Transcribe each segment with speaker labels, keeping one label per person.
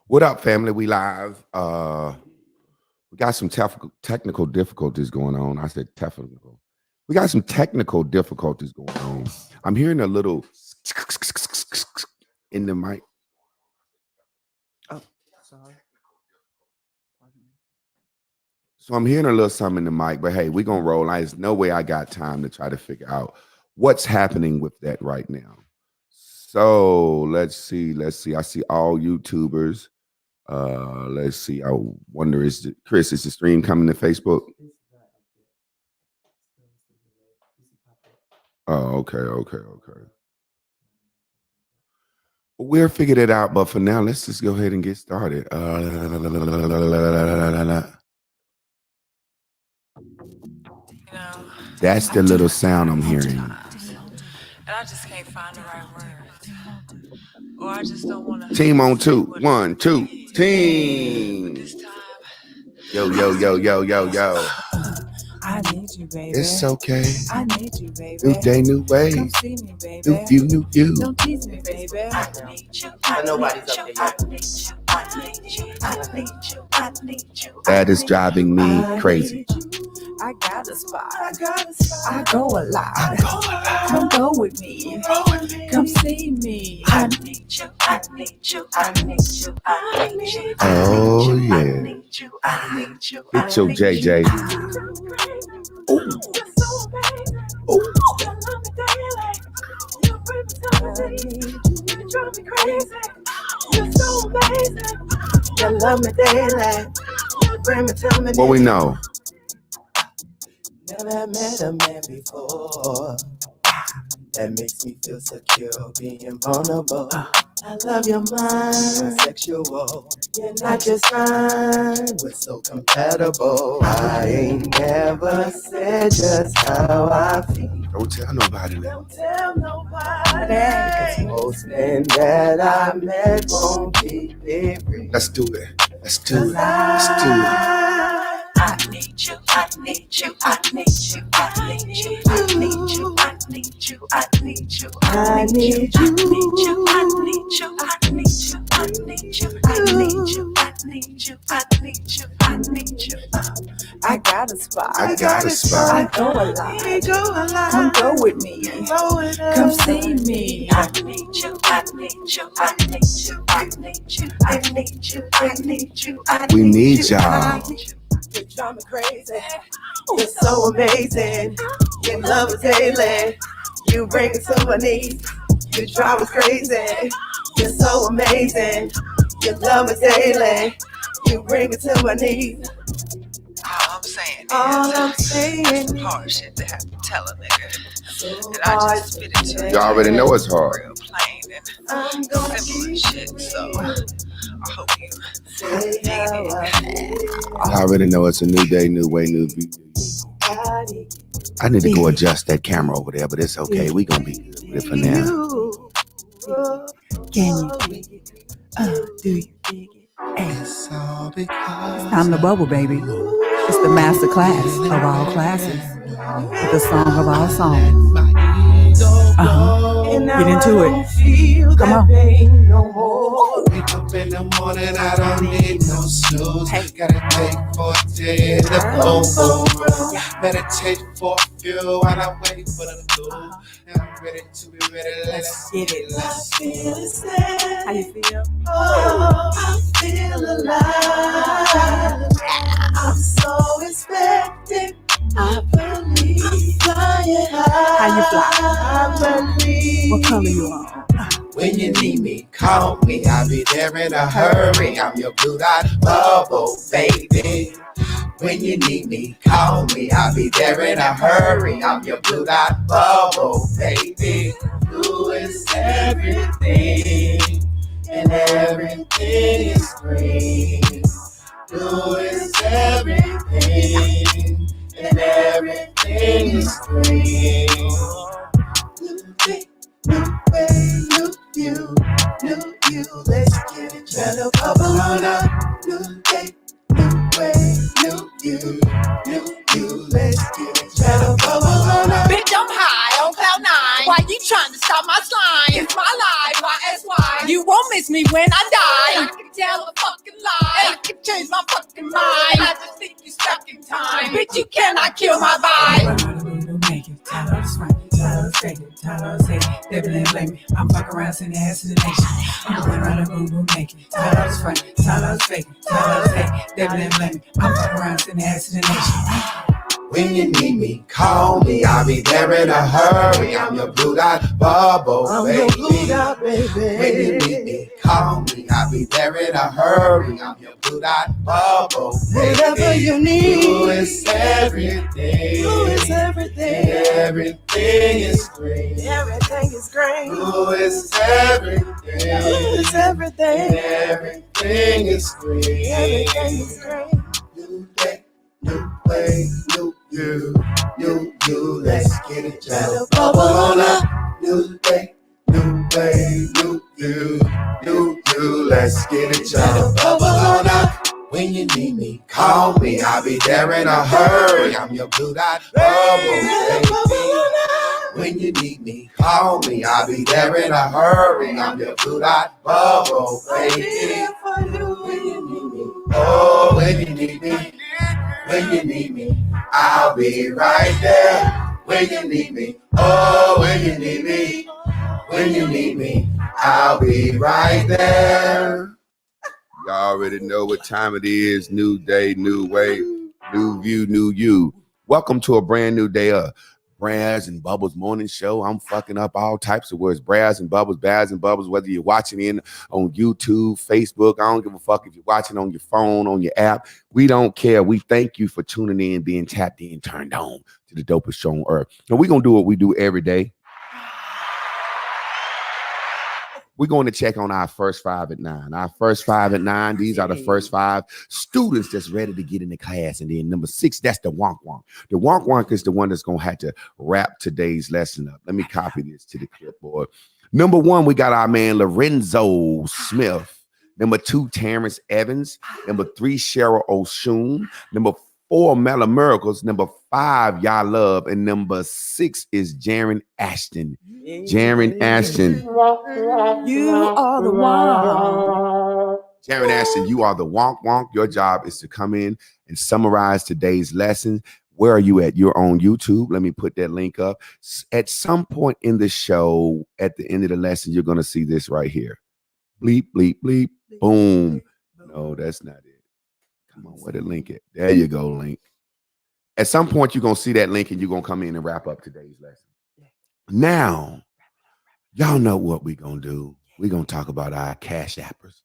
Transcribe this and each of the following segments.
Speaker 1: What up, family? We live. We got some technical difficulties going on. I said technical. We got some technical difficulties going on. I'm hearing a little in the mic.
Speaker 2: Oh, sorry.
Speaker 1: So I'm hearing a little something in the mic, but hey, we're gonna roll. There's no way I got time to try to figure out what's happening with that right now. So let's see. I see all YouTubers. Let's see. I wonder Chris, is the stream coming to Facebook? Oh, okay. We'll figure it out, but for now, let's just go ahead and get started. That's the little sound I'm hearing.
Speaker 3: And I just can't find the right words. Or I just don't want to.
Speaker 1: Team on two. 1, 2. Team. Yo.
Speaker 3: I need you, baby.
Speaker 1: It's okay.
Speaker 3: I need you, baby.
Speaker 1: New day, new way.
Speaker 3: Come see me, baby.
Speaker 1: New view, new you.
Speaker 3: Don't tease me, baby. I need you.
Speaker 2: Nobody's up there yet.
Speaker 3: I need you.
Speaker 1: That is driving me crazy.
Speaker 3: I got a spot. I go a lot. Come go with me. Come see me. I need you.
Speaker 1: Oh, yeah. Get your JJ.
Speaker 3: You love me daily. Bring me to me.
Speaker 1: What we know?
Speaker 3: Never met a man before that makes me feel secure, being vulnerable. I love your mind, sexual. You're not just mine, we're so compatible. I ain't never said just how I feel.
Speaker 1: Don't tell nobody.
Speaker 3: Don't tell nobody. 'Cause most men that I met won't keep it real.
Speaker 1: Let's do it.
Speaker 3: I need you. I need you. I need you. I need you. I need you. I need you. I need you. I need you. I need you. I need you. I need you. I need you. I need you. I need you. I need you. I need you. I got a spot.
Speaker 1: I got a spot.
Speaker 3: I go a lot. Come go with me. Come see me. I need you. I need you. I need you. I need you. I need you. I need you. I need you.
Speaker 1: We need y'all.
Speaker 3: You drive me crazy. You're so amazing. Your love is daily. You bring it to my knees. You drive me crazy. You're so amazing. Your love is daily. You bring it to my knees.
Speaker 4: All I'm saying is some hard shit to have to tell a nigga. And I just spit it to
Speaker 1: You already know it's hard.
Speaker 4: real plain
Speaker 3: I'm
Speaker 4: and
Speaker 3: gonna
Speaker 4: simple
Speaker 3: keep
Speaker 4: shit. So I hope you
Speaker 3: say how I feel.
Speaker 1: I already know it's a new day, new way, new view. I need to go adjust that camera over there, but it's okay. We gonna be good with it for now.
Speaker 5: Can you dig it? Do you dig it? Hey, it's time to bubble, baby. It's the master class of all classes. With the song of all songs. Get into it. Come on.
Speaker 6: Wake up in the morning, I don't need no snooze. Gotta take 40 to the boom. Meditate for a few while I wait for the blue. And I'm ready to be ready. Let's
Speaker 5: Get it.
Speaker 3: I feel the same.
Speaker 5: How you feel?
Speaker 3: Oh, I feel alive. I'm so expectant. I believe flying high.
Speaker 5: How you fly?
Speaker 3: I believe.
Speaker 5: What color you on?
Speaker 6: when you need me, call me. I'll be there in a hurry. I'm your blue dot bubble, baby. When you need me, call me. I'll be there in a hurry. I'm your blue dot bubble, baby. Blue is everything, and everything is green. Blue is everything, and everything is green. New day, new way, new view, new you. Let's get it, try to bubble on up. New day, new way, new view, new you. Let's get it, try to bubble on up.
Speaker 4: Bitch, I'm high on cloud nine. Why you trying to stop my slime? It's my life, why? You
Speaker 3: You won't miss me when I die. I can tell a fucking lie. And I can change my fucking mind. I just think you're stuck in time. Bitch, you cannot kill my vibe.
Speaker 5: Make it, tell us right, tell us fake it, tell us hate it, they blame me. I'm fucking around sending ass to the nation. I'm going around the boom, make it, tell us right, tell us fake it, tell us hate it, they blame me. I'm fucking around sending ass to the nation.
Speaker 6: When you need me, call me. I'll be there in a hurry. I'm your blue dot bubble, baby. When you need me, call me. I'll be there in a hurry. I'm your blue dot bubble, baby.
Speaker 3: Whatever you need.
Speaker 6: Blue is everything.
Speaker 3: Blue is everything.
Speaker 6: Everything is green.
Speaker 3: Everything is great.
Speaker 6: Blue is everything.
Speaker 3: Blue is everything.
Speaker 6: Everything is green.
Speaker 3: Everything is great.
Speaker 6: New day, new way, new you. Let's get it just bubble on up. New day, new way, new you. Let's get it just bubble on up. When you need me, call me. I'll be there in a hurry. I'm your blue dot bubble, baby. When you need me, call me. I'll be there in a hurry. I'm your blue dot bubble, baby. When you need me, oh, when you need me. When you need me, I'll be right there. When you need me, oh, when you need me. When you need me, I'll be right there.
Speaker 1: Y'all already know what time it is. New day, new way, new view, new you. Welcome to a brand new day of Braz and Bubbles morning show. I'm fucking up all types of words. Braz and Bubbles, Baz and Bubbles, whether you're watching in on YouTube, Facebook. I don't give a fuck if you're watching on your phone, on your app. We don't care. We thank you for tuning in, being tapped in, turned on to the dopest show on earth. And we're going to do what we do every day. We're going to check on our first 5 at 9. Our first 5 at 9, these are the first 5 students that's ready to get in the class. And then number 6, that's the wonk wonk. The wonk wonk is the one that's going to have to wrap today's lesson up. Let me copy this to the clipboard. Number 1, we got our man Lorenzo Smith. Number 2, Terrence Evans. Number 3, Cheryl O'Shoon. Number 4, Mela Miracles. Number 5, Y'all Love. And number 6 is Jaron Ashton. Jaron Ashton.
Speaker 5: You are the one.
Speaker 1: Jaron Ashton, you are the wonk wonk. Your job is to come in and summarize today's lesson. Where are you at? You're on YouTube. Let me put that link up. At some point in the show, at the end of the lesson, you're going to see this right here. Bleep, bleep, bleep, boom. No, that's not it. Come on, where the link at? There you go, link. At some point, you're going to see that link and you're going to come in and wrap up today's lesson. Now, y'all know what we're going to do. We're going to talk about our cash appers,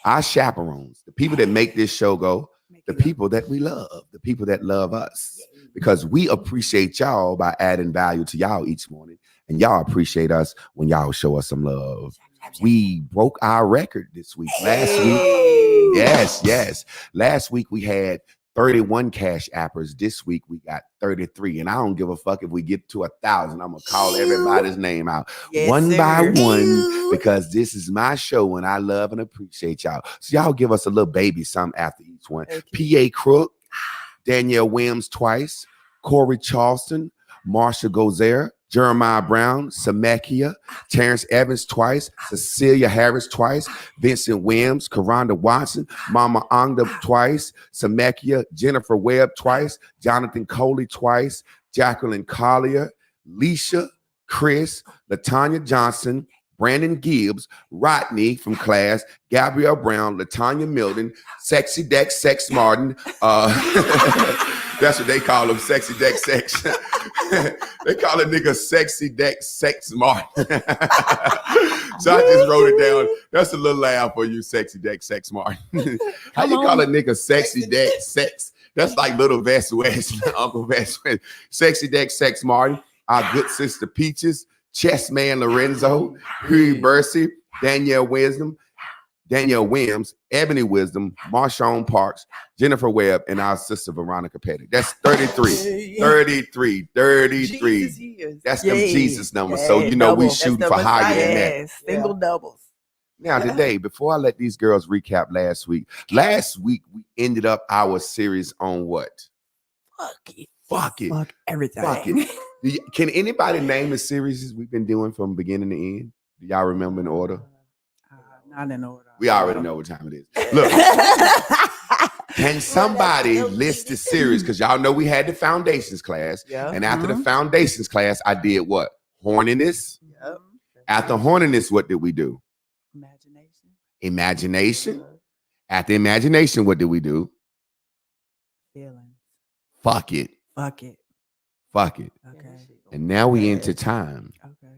Speaker 1: our chaperones, the people that make this show go, the people that we love, the people that love us, because we appreciate y'all by adding value to y'all each morning, and y'all appreciate us when y'all show us some love. We broke our record this week. Last week, yes. Last week we had 31 cash appers. This week we got 33, and I don't give a fuck if we get to 1,000. I'm gonna call everybody's name out one by one, because this is my show and I love and appreciate y'all. So y'all give us a little baby something after each one. Okay. P.A. Crook, Danielle Williams twice, Corey Charleston, Marsha Gozer, Jeremiah Brown, Samekia, Terrence Evans twice, Cecilia Harris twice, Vincent Williams, Karonda Watson, Mama Ongda twice, Samekia, Jennifer Webb twice, Jonathan Coley twice, Jacqueline Collier, Leisha, Chris, Latanya Johnson, Brandon Gibbs, Rodney from class, Gabrielle Brown, Latanya Milton, Sexy Dex Sex Martin. That's what they call him, Sexy Dex Sex. They call a nigga Sexy Dex Sex Martin. So I just wrote it down. That's a little laugh for you, Sexy Dex Sex Martin. How you call a nigga Sexy Dex Sex? That's like Little Vest West, Uncle Vest West. Sexy Dex Sex Martin, our good sister Peaches, Chess Man Lorenzo, Huey Bercy, Danielle Williams, Ebony Wisdom, Marshawn Parks, Jennifer Webb, and our sister Veronica Petty. That's 33. 33. That's them Jesus numbers. So you know we shooting for higher than that.
Speaker 5: Single doubles.
Speaker 1: Now today, before I let these girls recap last week we ended up our series on what? Fuck it.
Speaker 5: Fuck everything.
Speaker 1: Fuck it. Can anybody name the series we've been doing from beginning to end? Do y'all remember in order?
Speaker 5: Not in order.
Speaker 1: We already know what time it is. Look, can somebody list the series? Because y'all know we had the foundations class.
Speaker 2: Yeah.
Speaker 1: And after the foundations class, I did what? Horniness.
Speaker 2: Yep.
Speaker 1: After horniness, what did we do?
Speaker 5: Imagination.
Speaker 1: Imagination. After imagination, what did we do?
Speaker 5: Feeling.
Speaker 1: Fuck it.
Speaker 5: Fuck it.
Speaker 1: Fuck it.
Speaker 5: Okay.
Speaker 1: And now we into time.
Speaker 5: Okay.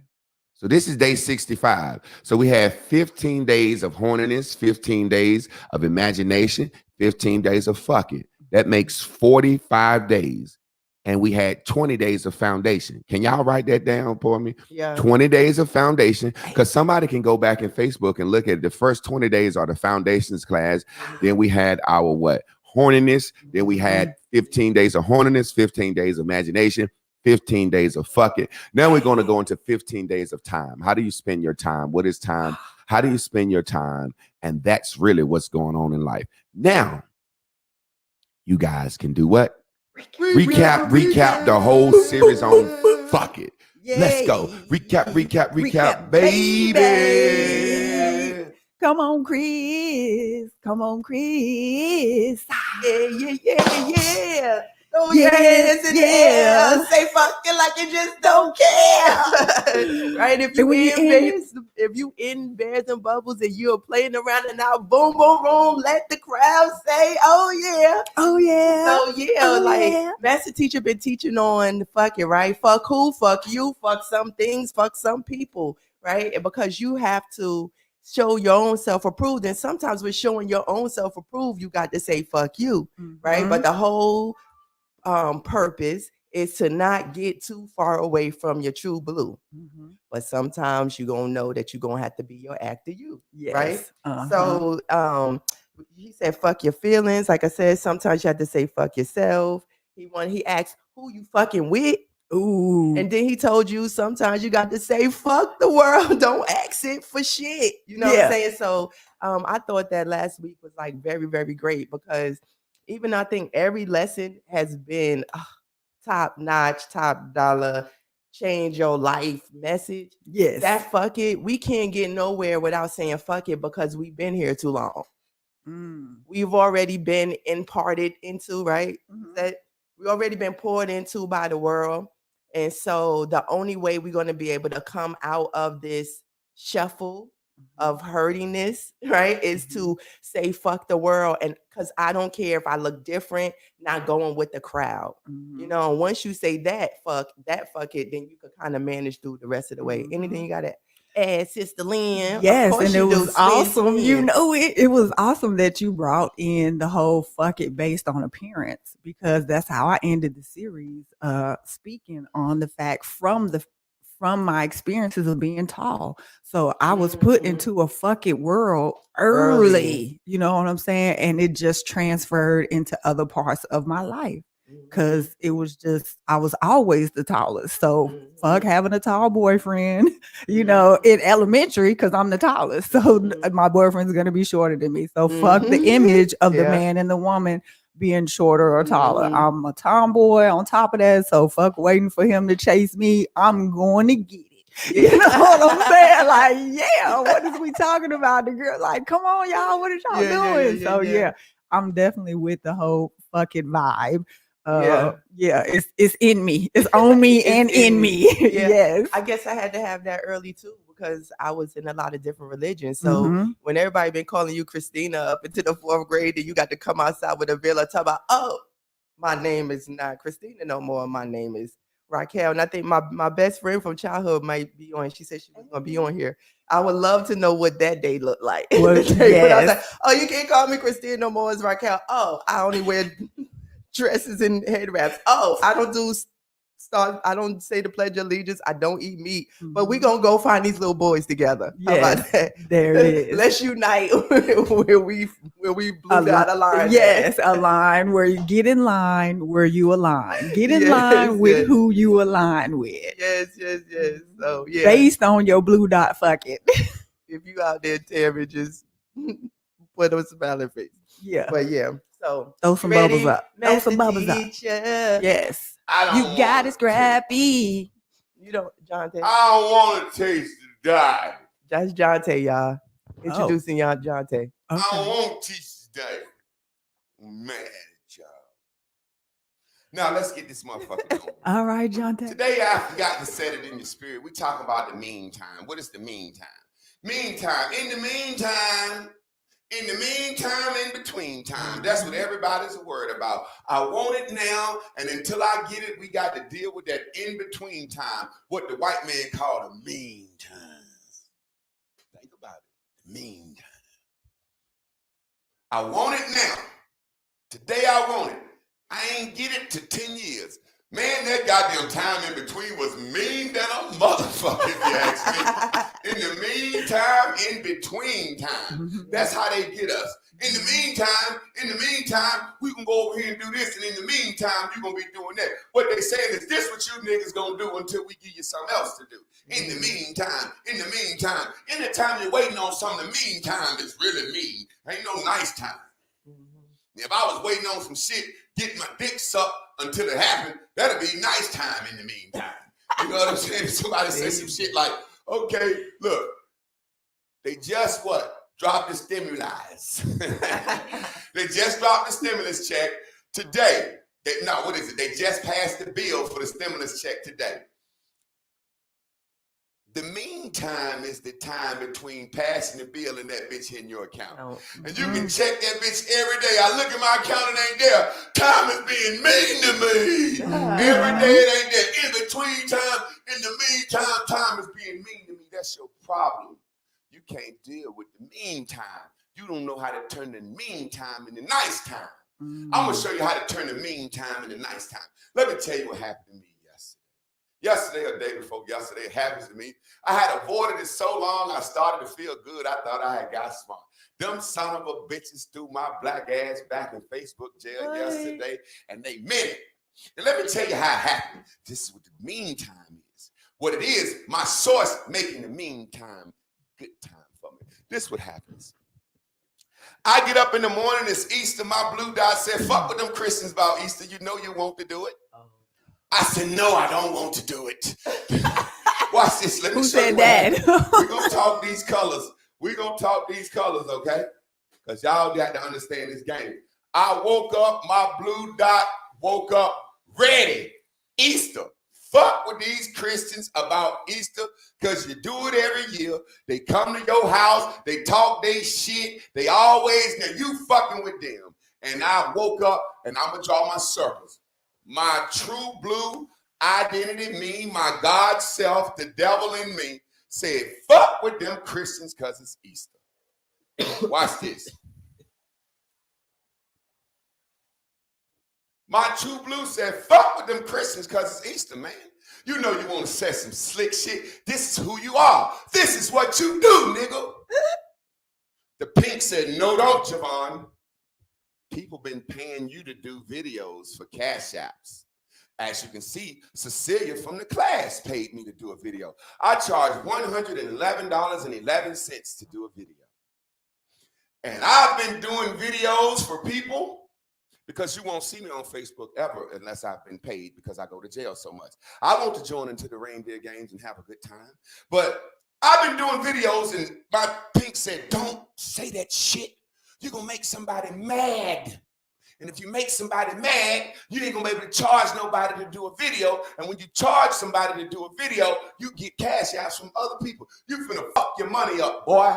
Speaker 1: So this is day 65. So we have 15 days of horniness, 15 days of imagination, 15 days of fuck it. That makes 45 days. And we had 20 days of foundation. Can y'all write that down for me?
Speaker 2: Yeah.
Speaker 1: 20 days of foundation, because somebody can go back in Facebook and look at it. The first 20 days are the foundations class. Then we had our what? Horniness. Then we had 15 days of horniness, 15 days of imagination, 15 days of fuck it. Now we're going to go into 15 days of time. How do you spend your time? What is time? How do you spend your time? And that's really what's going on in life. Now, you guys can do what? Recap the whole series on fuck it. Let's go. Recap, baby.
Speaker 5: Come on, Chris. Come on, Chris.
Speaker 2: Yeah. Throw
Speaker 5: Yeah,
Speaker 2: your hands in the
Speaker 5: yeah.
Speaker 2: air. Say fucking like you just don't care. Right? If you in Bears and Bubbles and you're playing around and now boom, boom, boom, let the crowd say, oh yeah.
Speaker 5: Oh, yeah.
Speaker 2: So yeah,
Speaker 5: Oh,
Speaker 2: like
Speaker 5: yeah.
Speaker 2: master teacher been teaching on fuck it, right? Fuck who, fuck you, fuck some things, fuck some people, right? And because you have to show your own self-approved, and sometimes with showing your own self-approved, you got to say fuck you, right? But the whole purpose is to not get too far away from your true blue. But sometimes you're gonna know that you're gonna have to be your actor you,
Speaker 5: Yes.
Speaker 2: right?
Speaker 5: Uh-huh.
Speaker 2: So he said fuck your feelings. Like I said, sometimes you have to say fuck yourself. He asked who you fucking with.
Speaker 5: Ooh.
Speaker 2: And then he told you sometimes you got to say fuck the world. Don't ask it for shit. You know what I'm saying? So I thought that last week was like very, very great, because even I think every lesson has been top notch, top dollar, change your life message.
Speaker 5: Yes.
Speaker 2: That fuck it, we can't get nowhere without saying fuck it, because we've been here too long. We've already been imparted into, right? That we already been poured into by the world. And so the only way we're going to be able to come out of this shuffle of hurtingness, right, is to say fuck the world. And because I don't care if I look different, not going with the crowd. You know, once you say that fuck it, then you can kind of manage through the rest of the way. Anything you got to add, Sister Lynn?
Speaker 5: Yes,
Speaker 2: Of course
Speaker 5: and it
Speaker 2: you do,
Speaker 5: was awesome.
Speaker 2: Spin.
Speaker 5: You know, it was awesome that you brought in the whole fuck it based on appearance, because that's how I ended the series, speaking on the fact from my experiences of being tall. So I was put into a fuck it world early, you know what I'm saying? And it just transferred into other parts of my life. Cause it was just, I was always the tallest. So fuck having a tall boyfriend, you know, in elementary, cause I'm the tallest. So my boyfriend's going to be shorter than me. So fuck the image of the man and the woman being shorter or taller. I'm a tomboy on top of that. So fuck waiting for him to chase me. I'm going to get it. You know what I'm saying? Like, yeah, what is we talking about? The girl, like, come on, y'all, what are y'all doing? So yeah, I'm definitely with the whole fucking vibe. It's in me. It's on me and in me. Yes.
Speaker 2: I guess I had to have that early too, because I was in a lot of different religions. So when everybody been calling you Christina up into the 4th grade, and you got to come outside with a veil and talk about, oh, my name is not Christina no more. My name is Raquel. And I think my best friend from childhood might be on. She said she was going to be on here. I would love to know what that day looked like. When I was like, oh, you can't call me Christina no more. It's Raquel. Oh, I only wear dresses and head wraps. Oh, I don't say the Pledge of Allegiance. I don't eat meat. But we gonna go find these little boys together. How about that?
Speaker 5: There it is.
Speaker 2: Let's unite where we blew out a line.
Speaker 5: Yes, align where you get in line where you align. Get in line with who you align with.
Speaker 2: Yes. So yeah.
Speaker 5: Based on your blue dot, fuck it.
Speaker 2: If you out there, Terry, just put a smiling face.
Speaker 5: Yeah.
Speaker 2: But yeah. So
Speaker 5: throw some bubbles up. Throw some bubbles up. Yes. You got it, Scrappy.
Speaker 2: You don't, Jonte.
Speaker 1: I don't want to taste the dye.
Speaker 2: That's Jonte, y'all. Introducing y'all, Jonte.
Speaker 1: I don't
Speaker 5: Okay.
Speaker 1: want to teach today. I'm mad at y'all. Now let's get this motherfucker going.
Speaker 5: All right, Jonte.
Speaker 1: Today I forgot to set it in your spirit. We talk about the meantime. What is the meantime? Meantime. In the meantime, in between time. That's what everybody's worried about. I want it now, and until I get it, we got to deal with that in between time. What the white man called a meantime. Think about it. The meantime. I want it now. Today I want it. I ain't get it to 10 years. Man, that goddamn time in between was mean than a motherfucker, if you ask me. In the meantime, in between time. That's how they get us. In the meantime, we can go over here and do this, and in the meantime, you're gonna be doing that. What they saying is this what you niggas gonna do until we give you something else to do. In the meantime, anytime you're waiting on something, the meantime is really mean. Ain't no nice time. If I was waiting on some shit, getting my dick sucked until it happened, that'd be nice time in the meantime. You know what I'm saying? If somebody say some shit like, okay, look, they just dropped the stimulus. They just dropped the stimulus check today. They just passed the bill for the stimulus check today. The meantime is the time between passing the bill and that bitch hitting your account. And you can check that bitch every day. I look at my account, it ain't there. Time is being mean to me. Every day it ain't there. In between time, in the meantime, time is being mean to me. That's your problem. You can't deal with the meantime. You don't know how to turn the meantime into nice time. I'm going to show you how to turn the meantime into nice time. Let me tell you what happened to me yesterday or day before yesterday. It happens to me. I had avoided it so long, I started to feel good. I thought I had got smart. Them son of a bitches threw my black ass back in Facebook jail yesterday, and they meant it. And let me tell you how it happened. This is what the meantime is. What it is, my source making the meantime good time for me. This is what happens. I get up in the morning, it's Easter, my blue dot said, fuck with them Christians about Easter. You know you want to do it. I said, no, I don't want to do it. Watch this. Let me show you that. We're going to talk these colors. Okay? Because y'all got to understand this game. I woke up, my blue dot woke up ready. Easter. Fuck with these Christians about Easter because you do it every year. They come to your house. They talk their shit. They always, now you fucking with them. And I woke up and I'm going to draw my circles. My true blue identity, me, my God self, the devil in me, said, fuck with them Christians because it's Easter. Watch this. My true blue said, fuck with them Christians because it's Easter, man. You know you want to say some slick shit. This is who you are. This is what you do, nigga. The pink said, no, don't, Javon. People been paying you to do videos for Cash Apps. As you can see, Cecilia from the class paid me to do a video. I charged $111.11 to do a video. And I've been doing videos for people because you won't see me on Facebook ever unless I've been paid because I go to jail so much. I want to join into the reindeer games and have a good time. But I've been doing videos and my pink said, don't say that shit. You're going to make somebody mad. And if you make somebody mad, you ain't going to be able to charge nobody to do a video. And when you charge somebody to do a video, you get cash outs from other people. You finna fuck your money up, boy.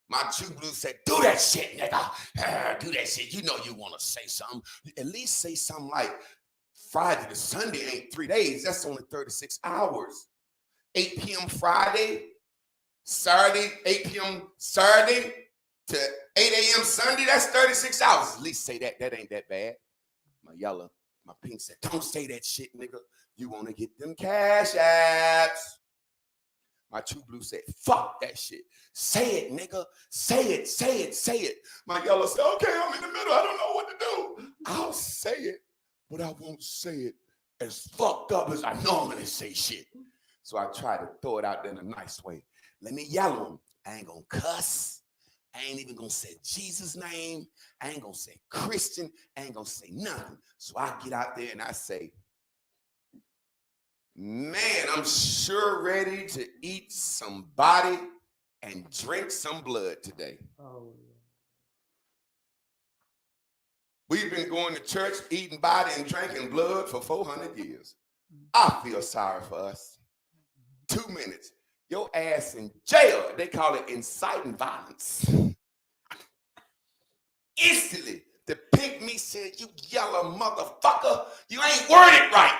Speaker 1: My true blue said, do that shit, nigga. Do that shit. You know you want to say something. At least say something like Friday to Sunday ain't 3 days. That's only 36 hours. 8 p.m. Friday, Saturday, 8 p.m. Saturday to 8 a.m. Sunday, that's 36 hours. At least say that. That ain't that bad. My yellow, my pink said, don't say that shit, nigga. You want to get them cash apps. My true blue said, fuck that shit. Say it, nigga. Say it, say it, say it. My yellow said, okay, I'm in the middle. I don't know what to do. I'll say it, but I won't say it as fucked up as I normally say shit. So I try to throw it out there in a nice way. Let me yell him. I ain't gonna cuss. I ain't even gonna say Jesus' name. I ain't gonna say Christian. I ain't gonna say nothing. So I get out there and I say, man, I'm sure ready to eat some body and drink some blood today.
Speaker 2: Oh,
Speaker 1: We've been going to church, eating body and drinking blood for 400 years. I feel sorry for us. 2 minutes. Your ass in jail. They call it inciting violence. Instantly, the pink me said, you yellow motherfucker, you ain't worded right.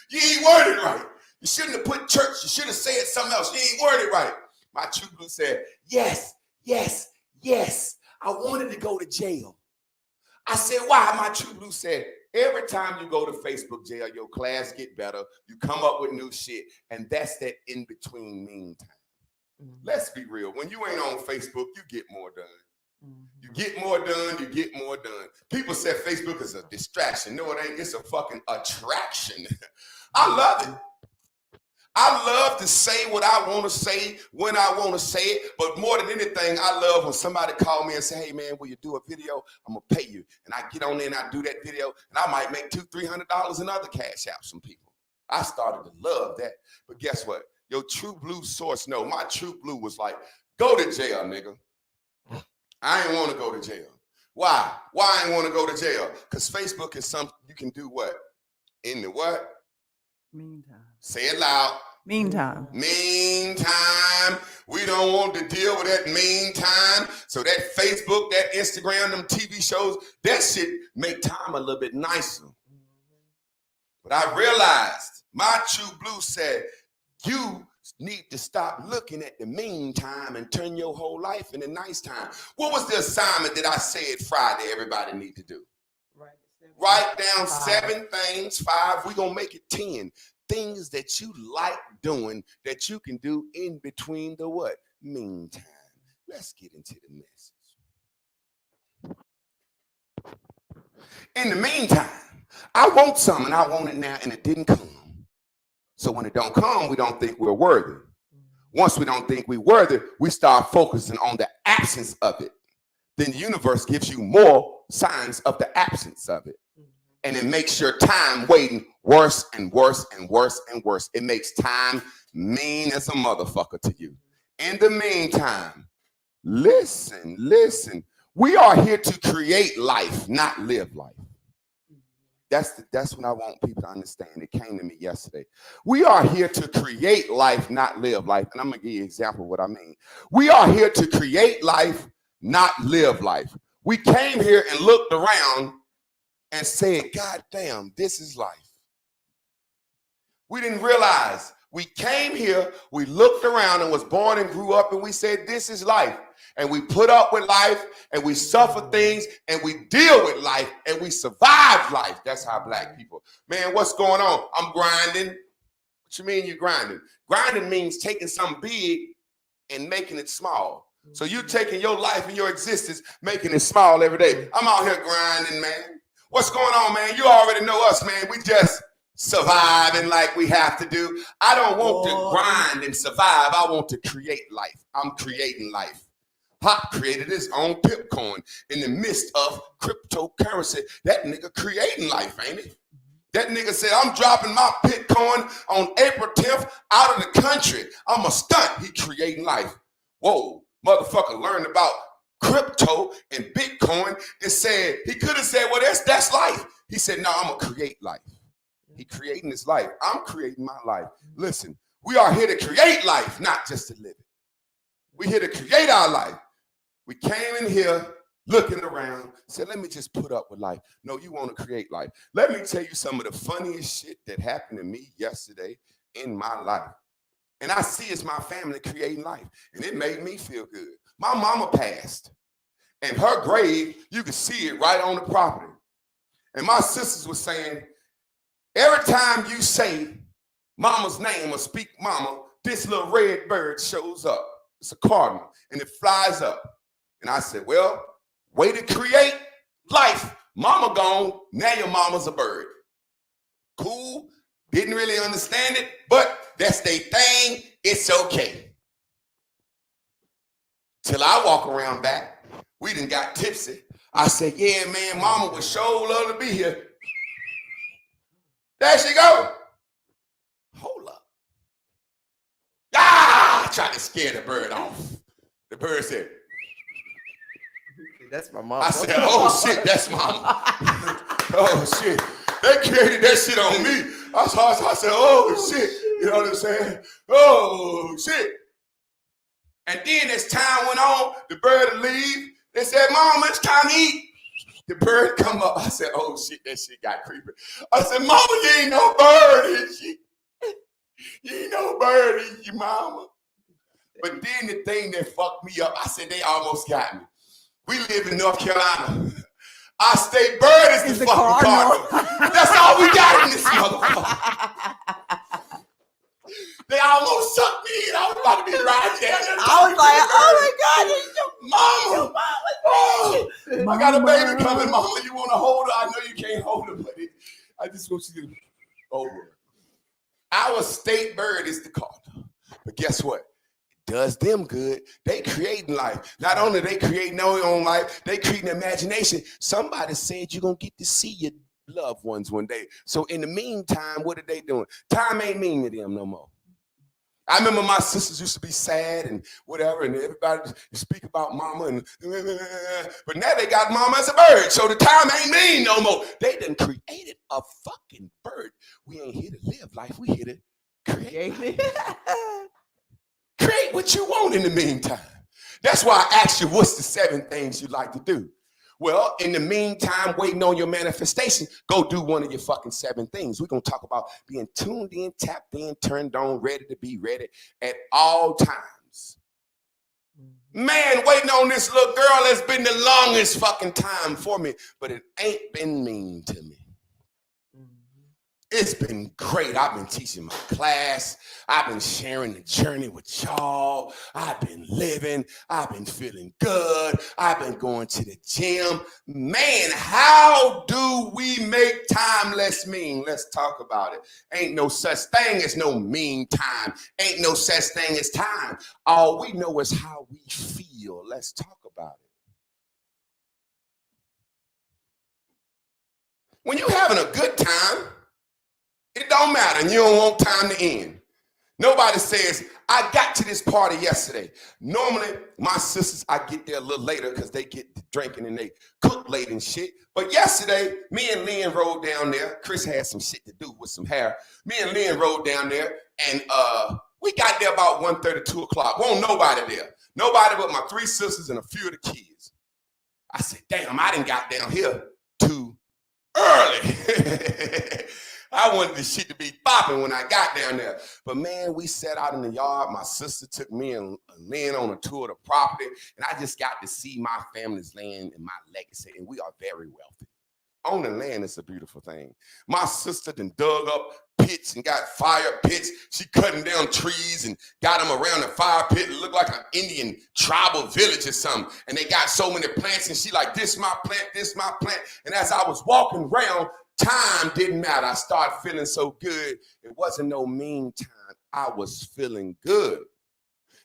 Speaker 1: You ain't worded right. You shouldn't have put church. You should have said something else. You ain't worded right. My True Blue said, yes, yes, yes. I wanted to go to jail. I said, why? My True Blue said, every time you go to Facebook jail, your class get better. You come up with new shit. And that's that in-between meantime. Let's be real. When you ain't on Facebook, you get more done. You get more done, you get more done. People say Facebook is a distraction. No, it ain't. It's a fucking attraction. I love it. I love to say what I want to say when I want to say it. But more than anything, I love when somebody call me and say, hey, man, will you do a video? I'm going to pay you. And I get on there and I do that video. And I might make $200-300 in other cash apps from people. I started to love that. But guess what? Your True Blue source, no, my True Blue was like, go to jail, nigga. I ain't want to go to jail. Why? Why I ain't want to go to jail? Because Facebook is something you can do what? In the what?
Speaker 5: Meantime.
Speaker 1: Say it loud.
Speaker 5: Meantime.
Speaker 1: Meantime. We don't want to deal with that meantime. So that Facebook, that Instagram, them TV shows, that shit make time a little bit nicer. But I realized my True Blue said, you need to stop looking at the meantime and turn your whole life into nice time. What was the assignment that I said Friday everybody need to do? Write down 7 things, 5. We're going to make it 10. Things that you like doing that you can do in between the what? Meantime. Let's get into the message. In the meantime, I want something. I want it now, and it didn't come. So when it don't come, we don't think we're worthy. Once we don't think we're worthy, we start focusing on the absence of it. Then the universe gives you more signs of the absence of it. And it makes your time waiting worse and worse and worse and worse. It makes time mean as a motherfucker to you. In the meantime, listen. We are here to create life, not live life. That's what I want people to understand. It came to me yesterday. We are here to create life, not live life. And I'm going to give you an example of what I mean. We are here to create life, not live life. We came here and looked around and said, God damn, this is life. We didn't realize we came here, we looked around and was born and grew up and we said, this is life. And we put up with life and we suffer things and we deal with life and we survive life. That's how black people, man, what's going on? I'm grinding. What you mean you grinding? Grinding means taking something big and making it small. So you taking your life and your existence, making it small every day. I'm out here grinding, man. What's going on, man? You already know us, man. We just surviving like we have to do. I don't want to grind and survive. I want to create life. I'm creating life. Pop created his own Pipcoin in the midst of cryptocurrency. That nigga creating life, ain't it? That nigga said, I'm dropping my Bitcoin on April 10th out of the country. I'm a stunt. He creating life. Whoa, motherfucker learned about crypto and Bitcoin and said, he could have said, well, that's life. He said, no, I'm gonna create life. He creating his life. I'm creating my life. Listen, we are here to create life, not just to live it. We're here to create our life. We came in here looking around, said, let me just put up with life. No, you want to create life. Let me tell you some of the funniest shit that happened to me yesterday in my life. And I see it's my family creating life. And it made me feel good. My mama passed. And her grave, you could see it right on the property. And my sisters were saying, every time you say mama's name or speak mama, this little red bird shows up. It's a cardinal, and it flies up. And I said, well, way to create life. Mama gone, now your mama's a bird. Cool, didn't really understand it, but that's their thing. It's okay. Till I walk around back, we done got tipsy. I said, yeah, man, mama would sure love to be here. There she go. Hold up. Ah! tried to scare the bird off. The bird said,
Speaker 2: That's my mom.
Speaker 1: I said, oh shit, that's mama. Oh shit. They created that shit on me. I said, oh shit. You know what I'm saying? Oh shit. And then as time went on, the bird would leave. They said, Mama, it's time to eat. The bird come up. I said, oh shit, that shit got creepy. I said, Mama, you ain't no bird, is you? You ain't no bird, is you, Mama? But then the thing that fucked me up, I said, they almost got me. We live in North Carolina. Our state bird is the fucking cardinal. That's all we got in this motherfucker. They almost sucked me in. I was about to be right there.
Speaker 2: I was like, oh my God, it's your
Speaker 1: Mama. I got a baby coming, Mama. You want to hold her? I know you can't hold her, but I just want you to over. Our state bird is the cardinal. But guess what? It does them good. They creating life. Not only they creating their own life, they creating imagination. Somebody said you're going to get to see your loved ones one day. So in the meantime, what are they doing? Time ain't mean to them no more. I remember my sisters used to be sad and whatever, and everybody speak about mama, and but now they got mama as a bird, so the time ain't mean no more. They done created a fucking bird. We ain't here to live life. We here to create life. Create what you want in the meantime. That's why I asked you, what's the 7 things you like to do? Well, in the meantime, waiting on your manifestation, go do one of your fucking 7 things. We're going to talk about being tuned in, tapped in, turned on, ready to be ready at all times. Man, waiting on this little girl has been the longest fucking time for me, but it ain't been mean to me. It's been great. I've been teaching my class. I've been sharing the journey with y'all. I've been living. I've been feeling good. I've been going to the gym. Man, how do we make time less mean? Let's talk about it. Ain't no such thing as no mean time. Ain't no such thing as time. All we know is how we feel. Let's talk about it. When you're having a good time, it don't matter, and you don't want time to end. Nobody says, I got to this party yesterday. Normally, my sisters, I get there a little later because they get drinking and they cook late and shit. But yesterday, me and Lynn rode down there. Chris had some shit to do with some hair. Me and Lynn rode down there, and we got there about 1:30, 2 o'clock. Won't nobody there. Nobody but my 3 sisters and a few of the kids. I said, damn, I done got down here too early. I wanted the shit to be popping when I got down there. But man, we sat out in the yard. My sister took me and Lynn on a tour of the property, and I just got to see my family's land and my legacy, and we are very wealthy. Owning land is a beautiful thing. My sister done dug up pits and got fire pits. She cutting down trees and got them around the fire pit. It looked like an Indian tribal village or something. And they got so many plants, and she like, this my plant, this my plant. And as I was walking around, time didn't matter. I started feeling so good. It wasn't no mean time. I was feeling good.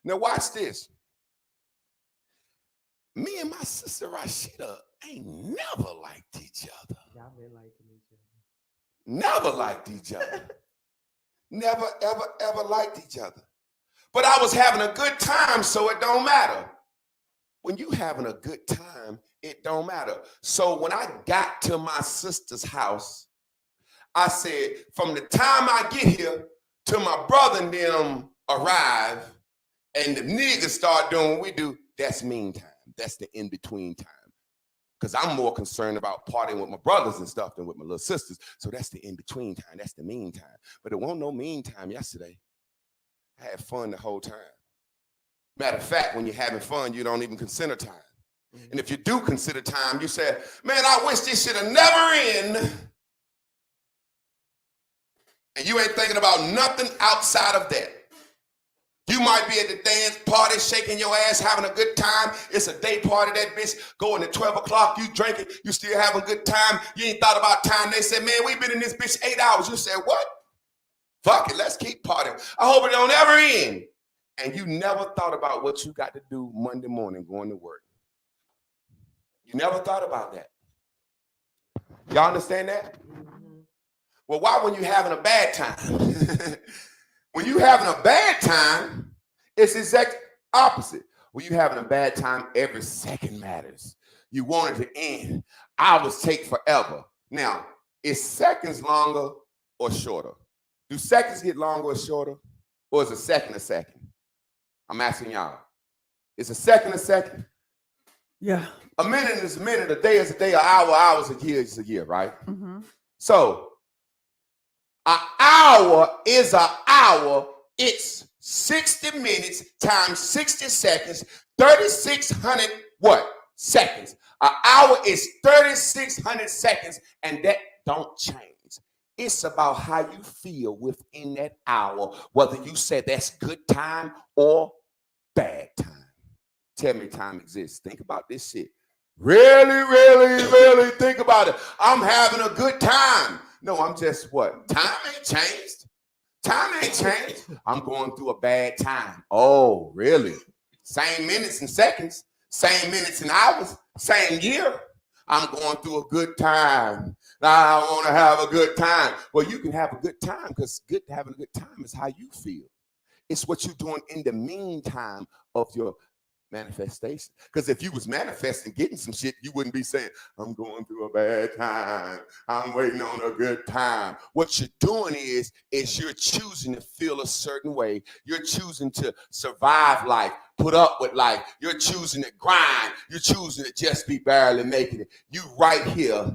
Speaker 1: Now watch this. Me and my sister Rashida ain't never liked each other.
Speaker 2: Y'all been liking each other.
Speaker 1: Never liked each other. Never, ever, ever liked each other. But I was having a good time, so it don't matter. When you having a good time, it don't matter. So when I got to my sister's house, I said, from the time I get here till my brother and them arrive and the niggas start doing what we do, that's mean time. That's the in-between time. Because I'm more concerned about partying with my brothers and stuff than with my little sisters. So that's the in-between time. That's the mean time. But it wasn't no mean time yesterday. I had fun the whole time. Matter of fact, when you're having fun, you don't even consider time. And if you do consider time, you say, man, I wish this should have never ended. And you ain't thinking about nothing outside of that. You might be at the dance party, shaking your ass, having a good time. It's a day party, that bitch going to 12 o'clock, you drinking, you still having a good time. You ain't thought about time. They said, man, we've been in this bitch 8 hours. You said, what? Fuck it, let's keep partying. I hope it don't ever end. And you never thought about what you got to do Monday morning going to work. You never thought about that. Y'all understand that? Well, why when you having a bad time? When you having a bad time, It's exact opposite. When you're having a bad time, every second matters. You want it to end. Hours take forever. Now, is seconds longer or shorter? Do seconds get longer or shorter? Or is a second a second? I'm asking y'all. Is a second a second?
Speaker 5: Yeah.
Speaker 1: A minute is a minute, a day is a day, an hour is a year is a year, right?
Speaker 5: Mm-hmm.
Speaker 1: So, an hour is an hour. It's 60 minutes times 60 seconds, 3,600 what? Seconds. An hour is 3,600 seconds, and that don't change. It's about how you feel within that hour, whether you say that's good time or bad time. Tell me time exists. Think about this shit. Really think about it. I'm having a good time. No, I'm just what? Time ain't changed. Time ain't changed. I'm going through a bad time. Oh, really? Same minutes and seconds, same minutes and hours, same year. I'm going through a good time. I want to have a good time. Well, you can have a good time because having a good time is how you feel. It's what you're doing in the meantime of your manifestation. Because if you was manifesting, getting some shit, you wouldn't be saying, I'm going through a bad time. I'm waiting on a good time. What you're doing is you're choosing to feel a certain way. You're choosing to survive life, put up with life. You're choosing to grind. You're choosing to just be barely making it. You right here.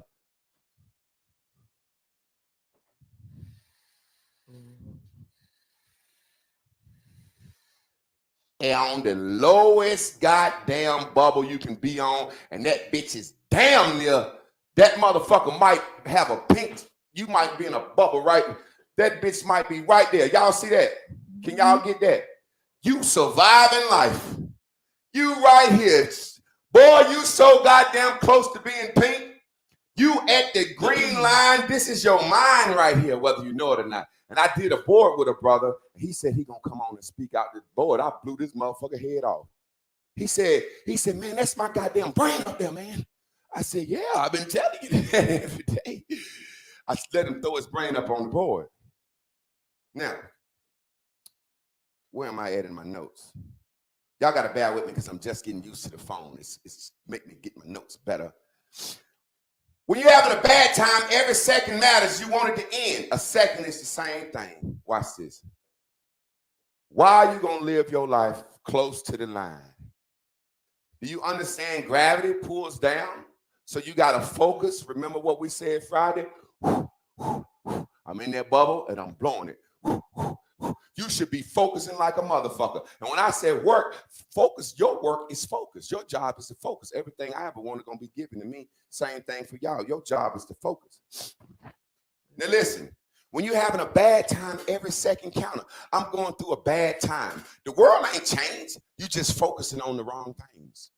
Speaker 1: And on the lowest goddamn bubble you can be on, and that bitch is damn near, that motherfucker might have a pink, you might be in a bubble, right? That bitch might be right there. Y'all see that? Can y'all get that? You surviving life. You right here. Boy, you so goddamn close to being pink. You at the green line. This is your mind right here, whether you know it or not. And I did a board with a brother. He said he gonna come on and speak out this board. I blew this motherfucker head off. He said, man, that's my goddamn brain up there, man. I said, yeah, I've been telling you that every day. I let him throw his brain up on the board. Now, where am I at in my notes? Y'all gotta bear with me because I'm just getting used to the phone. It's making me get my notes better. When you're having a bad time, every second matters. You want it to end. A second is the same thing. Watch this. Why are you going to live your life close to the line? Do you understand gravity pulls down? So you got to focus. Remember what we said Friday? I'm in that bubble and I'm blowing it. You should be focusing like a motherfucker. And when I say work, focus, your work is focus. Your job is to focus. Everything I ever wanted going to be given to me. Same thing for y'all. Your job is to focus. Now listen, when you're having a bad time, every second counter. I'm going through a bad time. The world ain't changed. You just focusing on the wrong things.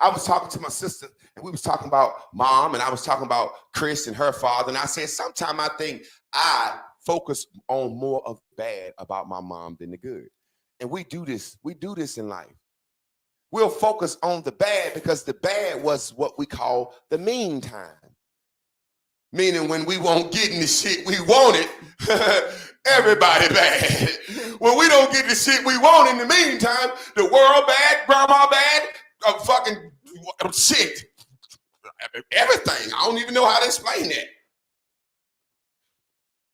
Speaker 1: I was talking to my sister, and we was talking about mom, and I was talking about Chris and her father, and I said, sometimes I think I focus on more of the bad about my mom than the good. And we do this in life. We'll focus on the bad because the bad was what we call the mean time. Meaning when we won't get in the shit we wanted, everybody bad. When we don't get the shit we want in the meantime, the world bad, grandma bad, fucking shit. Everything. I don't even know how to explain that.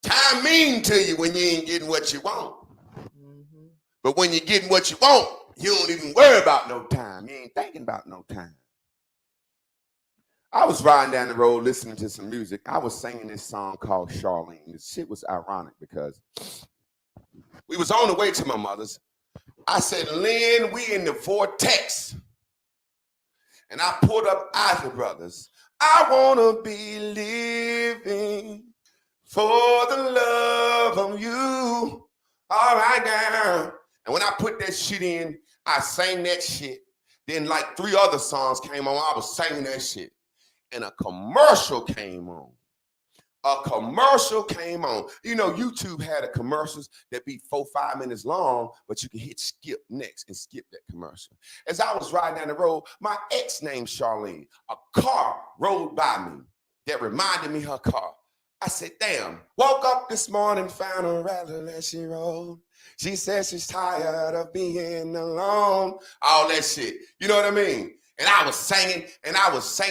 Speaker 1: Time mean to you when you ain't getting what you want. Mm-hmm. But when you're getting what you want, you don't even worry about no time. You ain't thinking about no time. I was riding down the road listening to some music. I was singing this song called Charlene. This shit was ironic because we was on the way to my mother's. I said, Lynn, we in the vortex. And I pulled up Isley Brothers. I want to be living for the love of you. All right, now. And when I put that shit in, I sang that shit. Then like 3 other songs came on. I was singing that shit. And a commercial came on. You know, YouTube had commercials that be 4-5 minutes long, but you can hit skip next and skip that commercial. As I was riding down the road, my ex named Charlene, a car rolled by me that reminded me her car. I said, damn. Woke up this morning, found her rather as she rolled. She says she's tired of being alone. All that shit. You know what I mean? And I was singing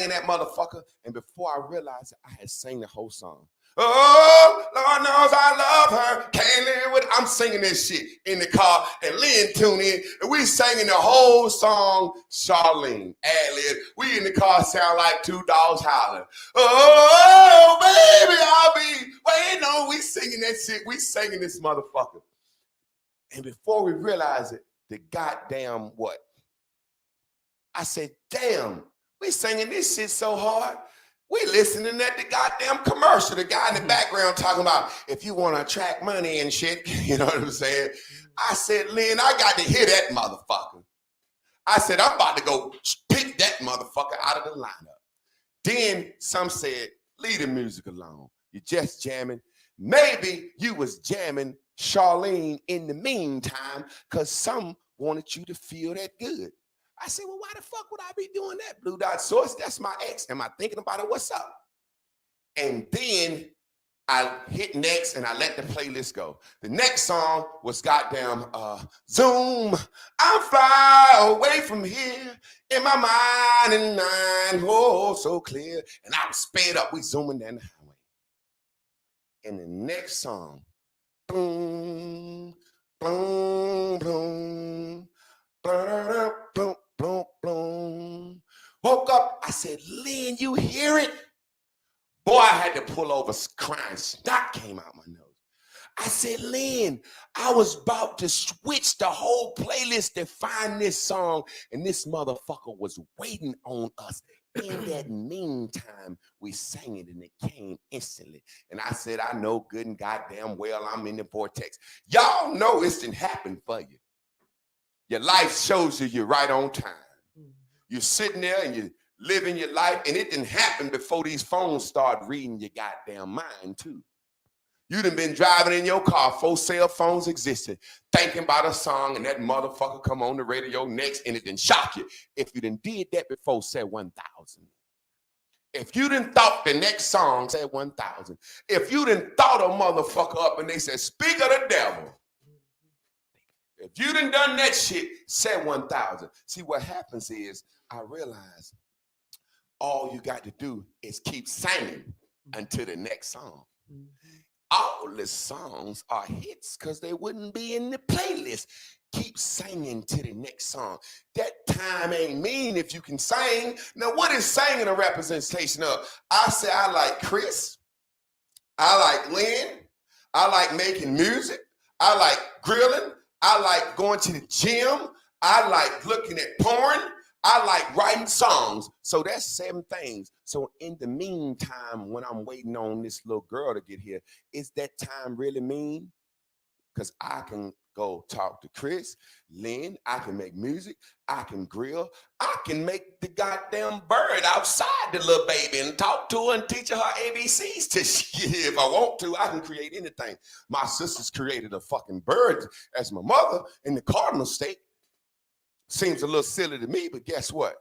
Speaker 1: that motherfucker. And before I realized it, I had sang the whole song. Oh, Lord knows I love her. Can't live with. I'm singing this shit in the car, and Lynn tuned in, and we singing the whole song. Charlene, ad-lib. We in the car sound like two dogs howling. Oh, baby, I'll be waiting on. We singing that shit. We singing this motherfucker. And before we realize it, the goddamn what? I said, damn, we singing this shit so hard. We listening at the goddamn commercial. The guy in the background talking about if you want to attract money and shit. You know what I'm saying? I said, Lynn, I got to hear that motherfucker. I said, I'm about to go pick that motherfucker out of the lineup. Then some said, leave the music alone. You're just jamming. Maybe you was jamming Charlene in the meantime because some wanted you to feel that good. I said, well, why the fuck would I be doing that? Blue Dot Source, that's my ex. Am I thinking about it? What's up? And then I hit next and I let the playlist go. The next song was goddamn Zoom. I'm fly away from here in my mind and mind, oh, so clear. And I was sped up. We zooming down the highway. And the next song, boom, boom, boom, boom, boom. Boom, boom. Woke up, I said, Lynn, you hear it? Boy, I had to pull over, crying. Snot came out my nose. I said, Lynn, I was about to switch the whole playlist to find this song, and this motherfucker was waiting on us. In that meantime, we sang it, and it came instantly. And I said, I know good and goddamn well I'm in the vortex. Y'all know it's didn't happen for you. Your life shows you you're right on time. You're sitting there and you're living your life, and it didn't happen before these phones started reading your goddamn mind, too. You done been driving in your car, 4 cell phones existed, thinking about a song, and that motherfucker come on the radio next, and it didn't shock you. If you done did that before, say 1,000. If you done thought the next song, say 1,000. If you done thought a motherfucker up and they said, speak of the devil. If you done that shit, say 1,000. See, what happens is, I realize all you got to do is keep singing until the next song. All the songs are hits because they wouldn't be in the playlist. Keep singing to the next song. That time ain't mean if you can sing. Now, what is singing a representation of? I say I like Chris. I like Lynn. I like making music. I like grilling. I like going to the gym. I like looking at porn. I like writing songs. So that's 7 things. So in the meantime, when I'm waiting on this little girl to get here, is that time really mean? Because I can go talk to Chris, Lynn, I can make music, I can grill, I can make the goddamn bird outside the little baby and talk to her and teach her ABCs to shit. If I want to, I can create anything. My sister's created a fucking bird as my mother in the cardinal state. Seems a little silly to me, but guess what?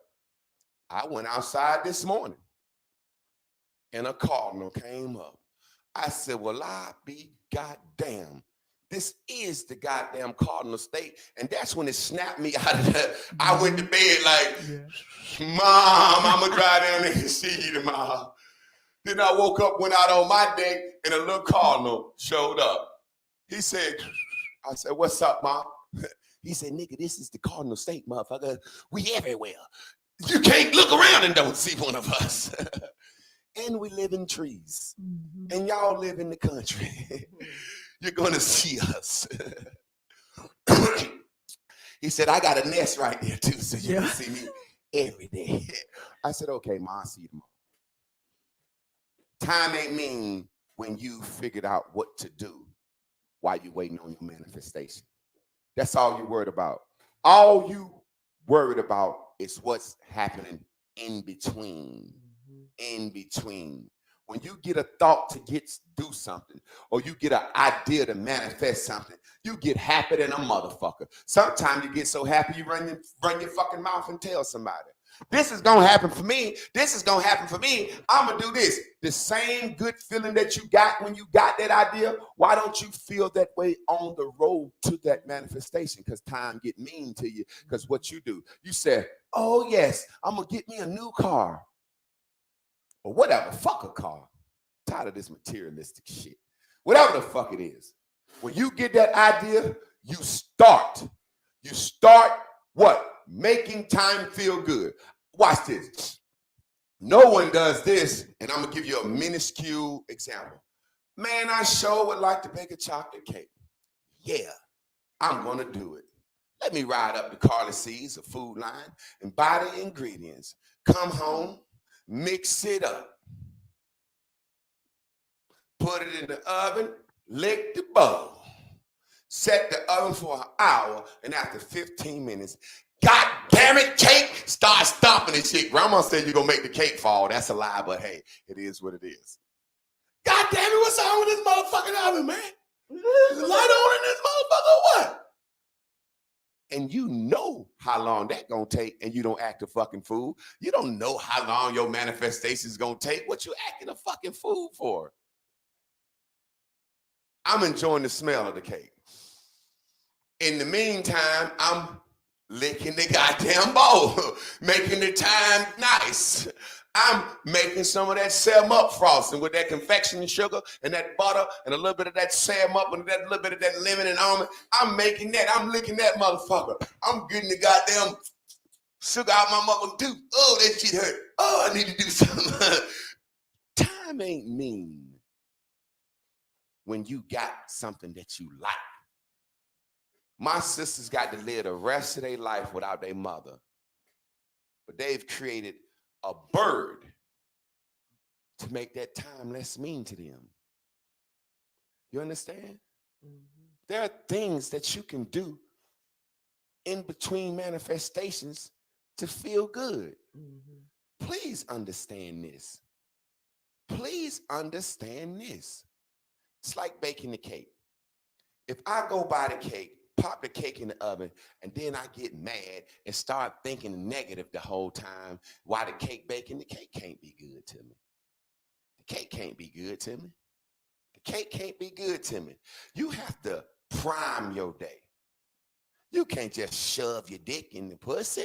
Speaker 1: I went outside this morning and a cardinal came up. I said, well, I be goddamn. This is the goddamn cardinal state. And that's when it snapped me out of that. I went to bed like, Mom, I'm going to drive down there and see you tomorrow. Then I woke up, went out on my deck, and a little cardinal showed up. He said, I said, what's up, Mom? He said, nigga, this is the cardinal state, motherfucker. We everywhere. You can't look around and don't see one of us. And we live in trees. And y'all live in the country. You're going to see us. He said, I got a nest right there, too, so you can see me every day. I said, okay, Ma, I'll see you tomorrow. Time ain't mean when you figured out what to do while you're waiting on your manifestation. That's all you're worried about. All you worried about is what's happening in between. In between. When you get a thought to do something, or you get an idea to manifest something, you get happy than a motherfucker. Sometimes you get so happy you run your fucking mouth and tell somebody. This is gonna happen for me. This is gonna happen for me. I'm gonna do this. The same good feeling that you got when you got that idea, why don't you feel that way on the road to that manifestation? Because time get mean to you. Because what you do, you say, oh yes, I'm gonna get me a new car. Or whatever, fuck a car. I'm tired of this materialistic shit. Whatever the fuck it is. When you get that idea, you start. You start what? Making time feel good. Watch this. No one does this, and I'm gonna give you a minuscule example. Man, I sure would like to bake a chocolate cake. Yeah, I'm gonna do it. Let me ride up to Carly C's, a Food Line, and buy the ingredients. Come home, mix it up. Put it in the oven, lick the bowl. Set the oven for an hour, and after 15 minutes, God damn it, cake, start stomping and shit. Grandma said you're gonna make the cake fall. That's a lie, but hey, it is what it is. God damn it, what's wrong with this motherfucking oven, man? Is the light on in this motherfucker or what? And you know how long that gonna take, and you don't act a fucking fool. You don't know how long your manifestation is gonna take. What you acting a fucking fool for? I'm enjoying the smell of the cake. In the meantime, I'm licking the goddamn bowl, making the time nice. I'm making some of that Sam-Up frosting with that confectionery sugar and that butter and a little bit of that Sam-Up and that little bit of that lemon and almond. I'm making that. I'm licking that motherfucker. I'm getting the goddamn sugar out my motherfucking tooth. Oh, that shit hurt. Oh, I need to do something. Time ain't mean when you got something that you like. My sisters got to live the rest of their life without their mother. But they've created a bird to make that time less mean to them. You understand? Mm-hmm. There are things that you can do in between manifestations to feel good. Mm-hmm. Please understand this. Please understand this. It's like baking the cake. If I go buy the cake, pop the cake in the oven, and then I get mad and start thinking negative the whole time why the cake baking, the cake can't be good to me. The cake can't be good to me. The cake can't be good to me. You have to prime your day. You can't just shove your dick in the pussy.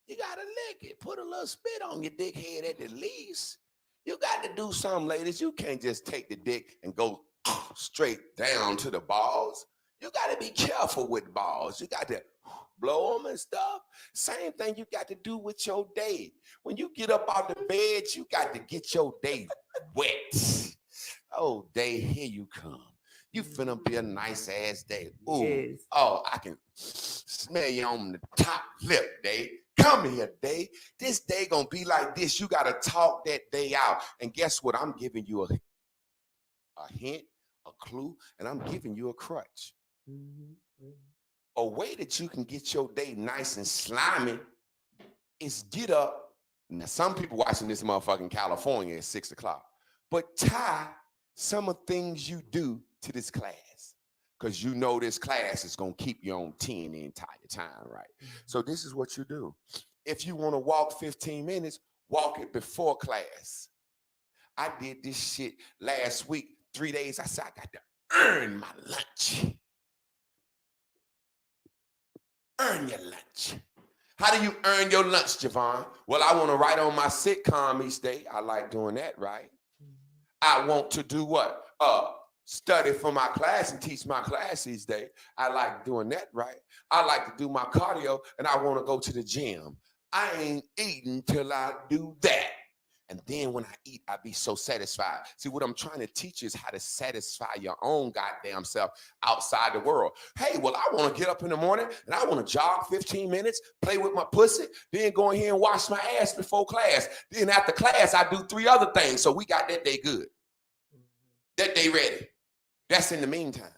Speaker 1: You gotta lick it. Put a little spit on your dick head at the least. You got to do something, ladies. You can't just take the dick and go straight down to the balls. You got to be careful with balls. You got to blow them and stuff. Same thing you got to do with your day. When you get up out the bed, you got to get your day wet. Oh, day, here you come. You finna be a nice ass day. Ooh, yes. Oh, I can smell you on the top lip, day. Come here, day. This day gonna be like this. You gotta talk that day out. And guess what? I'm giving you a hint, a clue, and I'm giving you a crutch. Mm-hmm. A way that you can get your day nice and slimy is get up. Now, some people watching this motherfucking California at 6 o'clock, but tie some of the things you do to this class, because you know this class is going to keep you on 10 the entire time, right? Mm-hmm. So this is what you do. If you want to walk 15 minutes, walk it before class. I did this shit last week, 3 days. I said, I got to earn my lunch. Earn your lunch. How do you earn your lunch, Javon? Well, I want to write on my sitcom each day. I like doing that, right? I want to do what? Study for my class and teach my class each day. I like doing that, right? I like to do my cardio, and I want to go to the gym. I ain't eating till I do that. And then when I eat, I be so satisfied. See, what I'm trying to teach you is how to satisfy your own goddamn self outside the world. Hey, well, I want to get up in the morning and I want to jog 15 minutes, play with my pussy, then go in here and wash my ass before class. Then after class, I do 3 other things. So we got that day good. That day ready. That's in the meantime.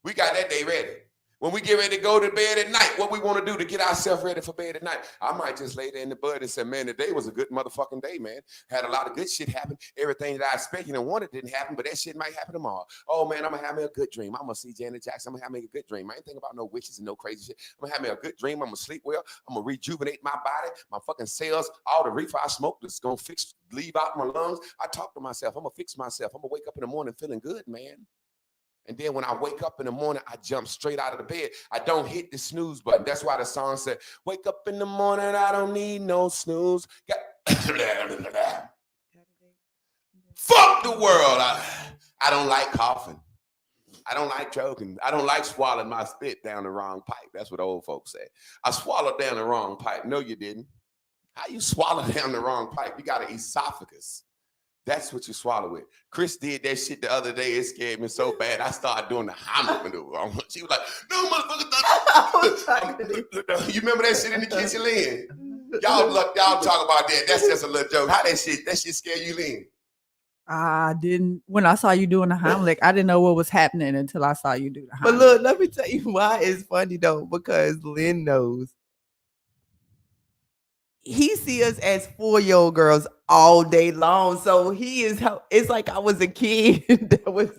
Speaker 1: We got that day ready. When we get ready to go to bed at night, what we want to do to get ourselves ready for bed at night. I might just lay there in the bed and say, man, today was a good motherfucking day, man. Had a lot of good shit happen. Everything that I expected and wanted didn't happen, but that shit might happen tomorrow. Oh, man, I'm going to have me a good dream. I'm going to see Janet Jackson. I'm going to have me a good dream. I ain't thinking about no witches and no crazy shit. I'm going to have me a good dream. I'm going to sleep well. I'm going to rejuvenate my body, my fucking cells, all the reefer I smoke that's going to leave out my lungs. I talk to myself. I'm going to fix myself. I'm going to wake up in the morning feeling good, man. And then when I wake up in the morning, I jump straight out of the bed. I don't hit the snooze button. That's why the song said, wake up in the morning, I don't need no snooze. Fuck the world. I don't like coughing. I don't like choking. I don't like swallowing my spit down the wrong pipe. That's what old folks say. I swallowed down the wrong pipe. No, you didn't. How you swallow down the wrong pipe? You got an esophagus. That's what you swallow with. Chris did that shit the other day. It scared me so bad. I started doing the Hamlet maneuver. She was like, no, motherfucker. You remember that shit in the kitchen, Lynn? Y'all talk about that. That's just a little joke. How that shit scare you, Lynn?
Speaker 7: I didn't. When I saw you doing the Heimlich, I didn't know what was happening until I saw you do the Heimlich.
Speaker 2: But look, let me tell you why it's funny though, because Lynn knows. He see us as 4-year-old girls all day long. So it's like I was a kid that was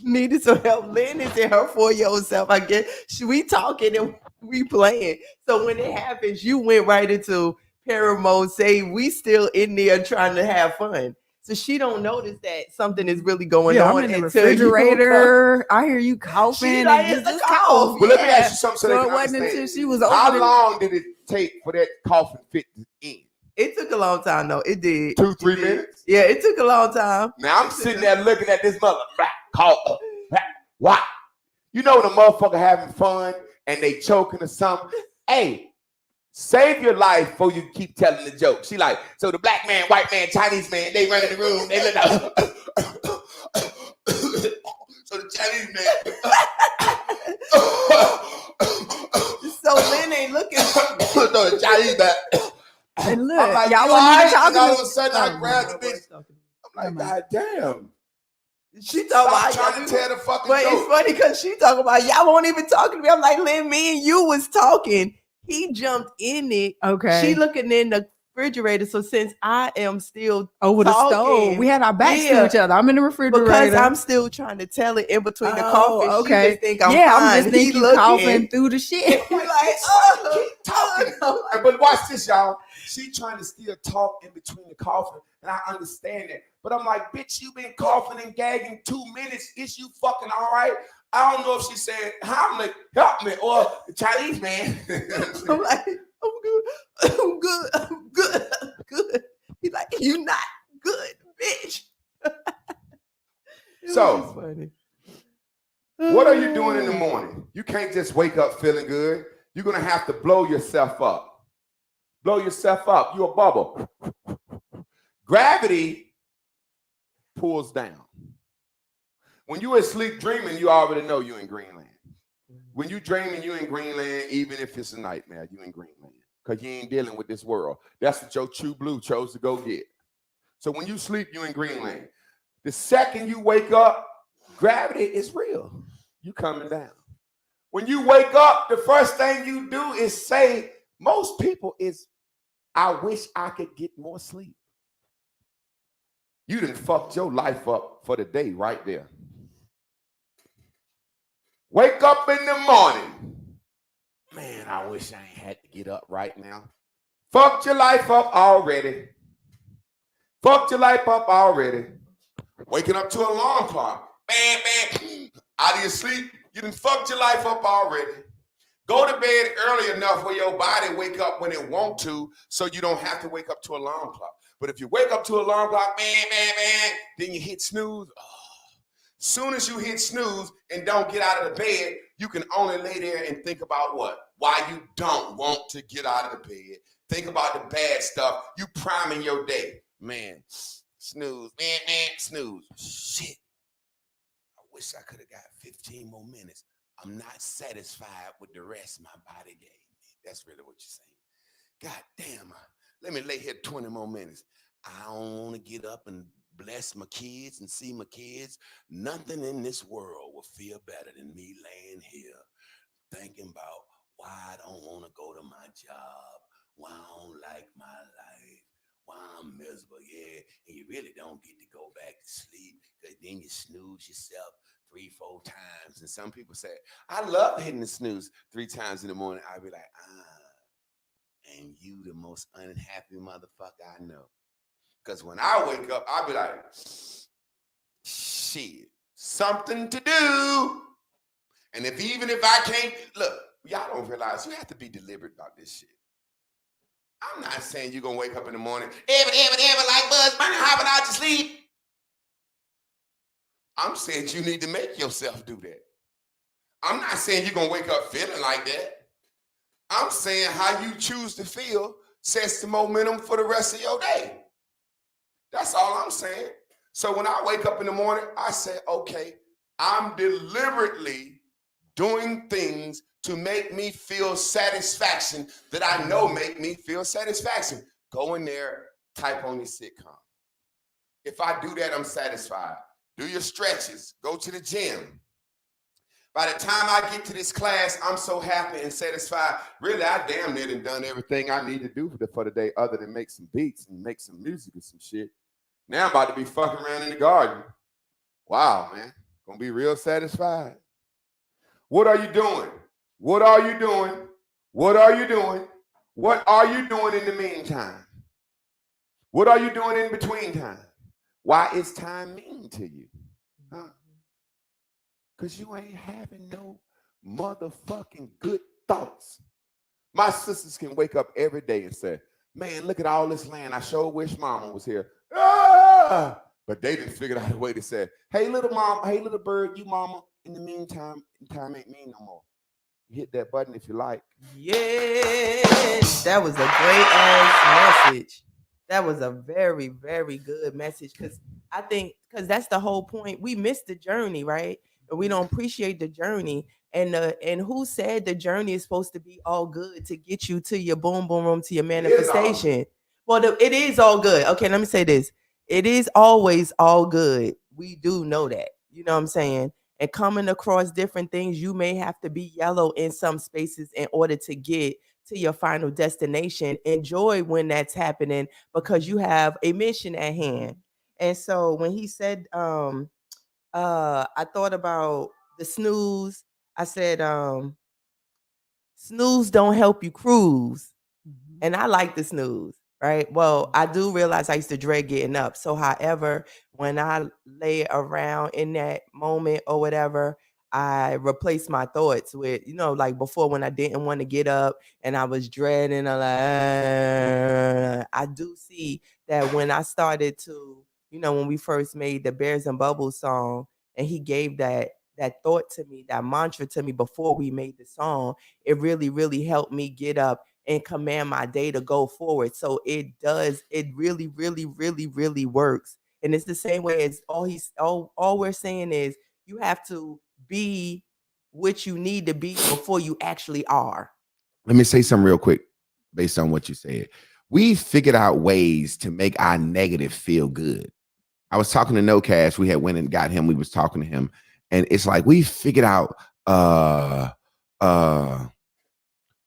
Speaker 2: needed some help. Lynn is in her 4-year-old self. I guess we talking and we playing. So when it happens, you went right into parent mode, say we still in there trying to have fun. So she don't notice that something is really going on.
Speaker 7: I'm in the refrigerator. I hear you coughing.
Speaker 2: Like,
Speaker 7: and
Speaker 2: it's a cough.
Speaker 1: Well, let me ask you something.
Speaker 7: So it wasn't until she was over.
Speaker 1: How long did it take for that coughing fit to end?
Speaker 2: It took a long time, though. It did.
Speaker 1: 2-3 minutes?
Speaker 2: Yeah, it took a long time.
Speaker 1: Now I'm sitting there looking at this mother cough. What? You know the motherfucker having fun and they choking or something. Hey, save your life before you keep telling the joke. She like, so the black man, white man, Chinese man, they run in the room. They look out. So the Chinese man.
Speaker 2: So Lynn ain't looking.
Speaker 1: No, the Chinese man.
Speaker 7: And look,
Speaker 1: I'm like,
Speaker 7: y'all
Speaker 1: right?
Speaker 7: wasn't even talking.
Speaker 1: And all of a sudden, I grabbed the bitch. I'm like, God damn.
Speaker 2: She talking about
Speaker 1: trying to tell the fucking
Speaker 2: but
Speaker 1: joke.
Speaker 2: it's funny because she talking about y'all won't even talking to me. I'm like, Lynn, me and you was talking. He jumped in it.
Speaker 7: Okay.
Speaker 2: She looking in the refrigerator. So since I am still
Speaker 7: over the stove, we had our backs to each other. I'm in the refrigerator
Speaker 2: because I'm still trying to tell it in between the coughing.
Speaker 7: Okay.
Speaker 2: She just think I'm fine.
Speaker 7: I'm just thinking you coughing through the shit.
Speaker 2: We're like, oh,
Speaker 1: keep talking. But watch this, y'all. She trying to still talk in between the coughing, and I understand that. But I'm like, bitch, you been coughing and gagging 2 minutes. Is you fucking all right? I don't know if she said, Hamlet, help me, or the Chinese man.
Speaker 2: I'm like, I'm good. I'm good. I'm good. I'm good. He's like, you not good, bitch.
Speaker 1: So, what are you doing in the morning? You can't just wake up feeling good. You're going to have to blow yourself up. Blow yourself up. You're a bubble. Gravity pulls down. When you're asleep dreaming, you already know you're in Greenland. When you dreaming, you're in Greenland, even if it's a nightmare, you're in Greenland. Because you ain't dealing with this world. That's what your true blue chose to go get. So when you sleep, you're in Greenland. The second you wake up, gravity is real. You coming down. When you wake up, the first thing you do is say, most people is, I wish I could get more sleep. You done fucked your life up for the day right there. Wake up in the morning. Man, I wish I ain't had to get up right now. Fucked your life up already. Fucked your life up already. Waking up to an alarm clock. Bam, bam. Out of your sleep, you done fucked your life up already. Go to bed early enough where your body wake up when it want to, so you don't have to wake up to an alarm clock. But if you wake up to an alarm clock, bam, bam, bam, then you hit snooze. Soon as you hit snooze and don't get out of the bed, you can only lay there and think about what? Why you don't want to get out of the bed. Think about the bad stuff. You priming your day. Man, snooze, man, snooze. Shit. I wish I could have got 15 more minutes. I'm not satisfied with the rest my body gave me. That's really what you're saying. God damn, let me lay here 20 more minutes. I don't want to get up and bless my kids and see my kids. Nothing in this world will feel better than me laying here
Speaker 8: thinking about why I don't want to go to my job, why I don't like my life, why I'm miserable, yeah. And you really don't get to go back to sleep because then you snooze yourself 3-4 times. And some people say, I love hitting the snooze 3 times in the morning. I'd be like, and you the most unhappy motherfucker I know. Because when I wake up, I'll be like, shit, something to do. And even if I can't, look, y'all don't realize you have to be deliberate about this shit. I'm not saying you're going to wake up in the morning, ever like Bugs Bunny hopping out your sleep. I'm saying you need to make yourself do that. I'm not saying you're going to wake up feeling like that. I'm saying how you choose to feel sets the momentum for the rest of your day. That's all I'm saying. So when I wake up in the morning, I say, okay, I'm deliberately doing things to make me feel satisfaction that I know make me feel satisfaction. Go in there, type on your sitcom. If I do that, I'm satisfied. Do your stretches, go to the gym. By the time I get to this class, I'm so happy and satisfied. Really, I damn near done everything I need to do for the day other than make some beats and make some music and some shit. Now I'm about to be fucking around in the garden. Wow, man. Gonna be real satisfied. What are you doing? What are you doing? What are you doing? What are you doing in the meantime? What are you doing in between time? Why is time mean to you? Huh? Because you ain't having no motherfucking good thoughts. My sisters can wake up every day and say, man, look at all this land. I sure wish mama was here. Ah! But they didn't figure out a way to say, hey, little mom, hey, little bird, you mama. In the meantime, time ain't mean no more. Hit that button if you like.
Speaker 2: Yes, that was a great ass message. That was a very, very good message because I think that's the whole point. We miss the journey, right? And we don't appreciate the journey. And who said the journey is supposed to be all good to get you to your boom boom room, to your manifestation? Well, it is all good. Okay, let me say this. It is always all good. We do know that. You know what I'm saying? And coming across different things, you may have to be yellow in some spaces in order to get to your final destination. Enjoy when that's happening because you have a mission at hand. And so when he said, I thought about the snooze. I said, snooze don't help you cruise. And I like the snooze, right? Well, I do realize I used to dread getting up. So however, when I lay around in that moment or whatever, I replace my thoughts with, like before when I didn't want to get up and I was dreading, I do see that when I started to, when we first made the Bears and Bubbles song and he gave that thought to me, that mantra to me before we made the song, it really, really helped me get up and command my day to go forward. So it really, really, really, really works. And it's the same way as all we're saying is you have to be what you need to be before you actually are.
Speaker 1: Let me say something real quick based on what you said. We figured out ways to make our negative feel good. I was talking to No Cash. We had went and got him. We was talking to him. And it's like we figured out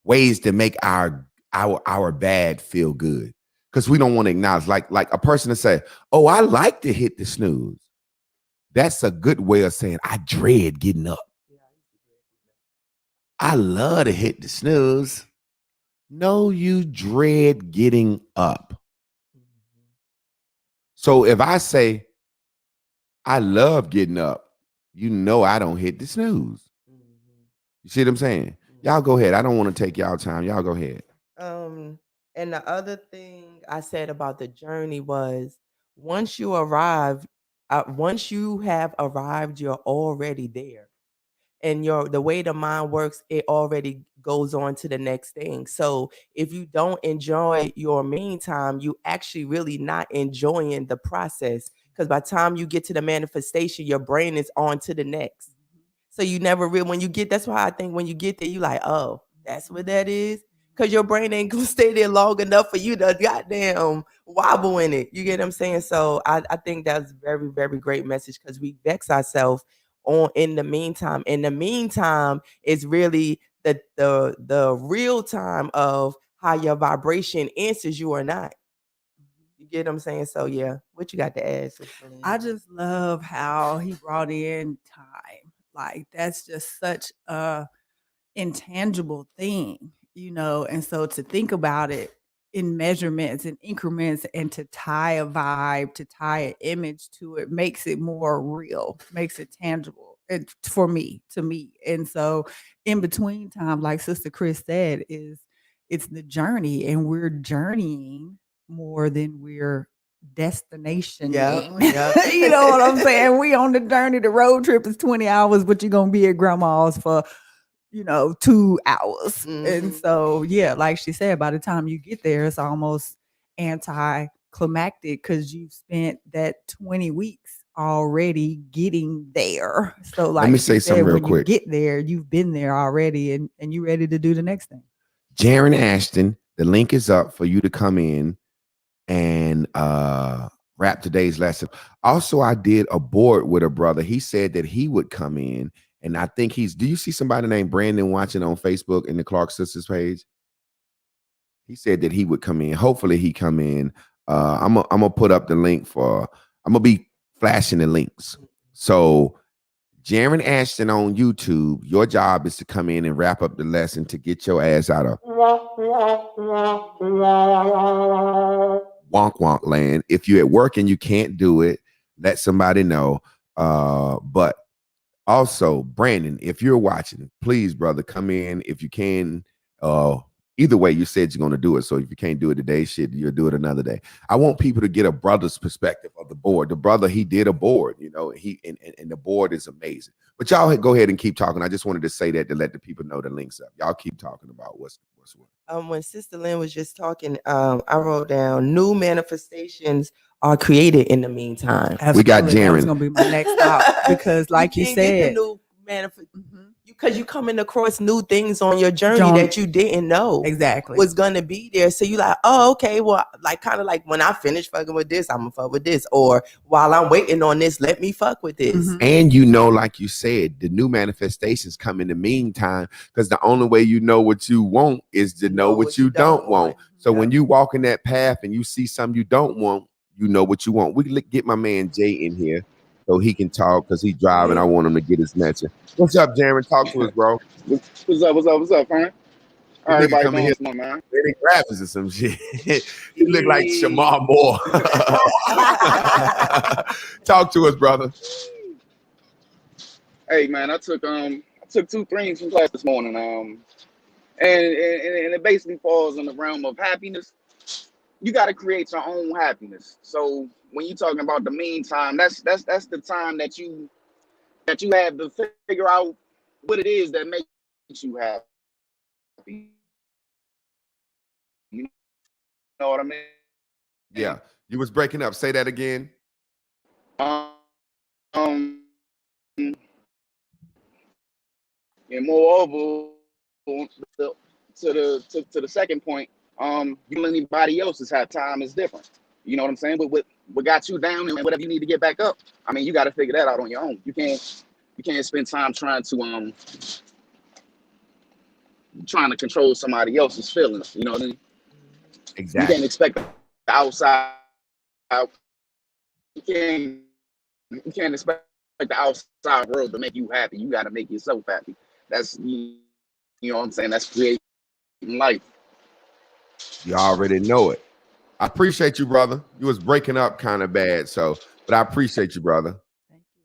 Speaker 1: ways to make our bad feel good. Because we don't want to acknowledge, like a person to say, oh, I like to hit the snooze. That's a good way of saying I dread getting up. I love to hit the snooze. No, you dread getting up. So if I say I love getting up, I don't hit the snooze. You see what I'm saying? Y'all go ahead. I don't want to take y'all time. Y'all go ahead.
Speaker 2: And the other thing I said about the journey was once you have arrived, you're already there. And the way the mind works, it already goes on to the next thing. So if you don't enjoy your meantime, you actually really not enjoying the process. Because by the time you get to the manifestation, your brain is on to the next. So you never really, when you get, that's why I think when you get there, you like, oh, that's what that is. Because your brain ain't gonna stay there long enough for you to goddamn wobble in it. You get what I'm saying? So I think that's very, very great message because we vex ourselves in the meantime. In the meantime is really the real time of how your vibration answers you or not. You get what I'm saying? So yeah, what you got to add, Sister Lynn?
Speaker 7: I just love how he brought in time. Like that's just such a intangible thing, you know. And so to think about it in measurements and increments and to tie a vibe, to tie an image to it makes it more real, makes it tangible. And for me, to me. And so in between time, like Sister Chris said, it's the journey, and we're journeying more than we're destination.
Speaker 2: Yep.
Speaker 7: You know what I'm saying? We on the journey. The road trip is 20 hours, but you're gonna be at grandma's for 2 hours. And so yeah, like she said, by the time you get there, it's almost anticlimactic because you've spent that 20 weeks already getting there. So like
Speaker 1: let me say something real
Speaker 7: when
Speaker 1: quick.
Speaker 7: you get there, you've been there already, and you ready to do the next thing.
Speaker 1: Jaron Ashton, the link is up for you to come in and wrap today's lesson. Also, I did a board with a brother. He said that he would come in, and I think do you see somebody named Brandon watching on Facebook in the Clark Sisters page? He said that he would come in. Hopefully he come in. I'm gonna put up the link I'm gonna be flashing the links. So Jaron Ashton on YouTube, your job is to come in and wrap up the lesson to get your ass out of wonk wonk land. If you're at work and you can't do it, let somebody know. But also, Brandon, if you're watching, please, brother, come in if you can. Either way, you said you're going to do it. So if you can't do it today, shit, you'll do it another day. I want people to get a brother's perspective of the board. The brother, he did a board, and the board is amazing. But y'all go ahead and keep talking. I just wanted to say that to let the people know the links up. Y'all keep talking about what's what.
Speaker 2: When Sister Lynn was just talking, I wrote down new manifestations are created in the meantime.
Speaker 1: We got
Speaker 7: Absolutely. That was
Speaker 1: Jaron.
Speaker 7: gonna be my next stop because, like you
Speaker 2: can't get the
Speaker 7: said,
Speaker 2: new because you coming across new things on your journey that you didn't know
Speaker 7: exactly
Speaker 2: was gonna be there. So you like, oh, okay, well, like kind of like when I finish fucking with this, I'm gonna fuck with this, or while I'm waiting on this, let me fuck with this.
Speaker 1: And like you said, the new manifestations come in the meantime, because the only way you know what you want is to know what you don't want. So when you walk in that path and you see something you don't want, you know what you want. We can get my man Jay in here so he can talk because he's driving. I want him to get his message. What's up, Jaron? Talk to us, bro.
Speaker 9: What's up, man? All right, everybody
Speaker 1: coming here,
Speaker 9: man.
Speaker 1: Any graphics or some shit. You look like Shamar Moore. Talk to us, brother.
Speaker 9: Hey, man, I took 2 things from class this morning. And it basically falls in the realm of happiness. You got to create your own happiness. So when you're talking about the meantime, that's the time that you have to figure out what it is that makes you happy. You know what I mean?
Speaker 1: Yeah, you was breaking up. Say that again.
Speaker 9: And moreover, to the second point, you and anybody else's time is different. You know what I'm saying? But what got you down and whatever you need to get back up, I mean, you got to figure that out on your own. You can't spend time trying to control somebody else's feelings. You know what I mean?
Speaker 1: Exactly.
Speaker 9: You can't expect the outside. You can't expect the outside world to make you happy. You got to make yourself happy. That's you know what I'm saying. That's creating life.
Speaker 1: You already know it. I appreciate you, brother. You was breaking up kind of bad, but I appreciate you, brother.
Speaker 7: Thank you.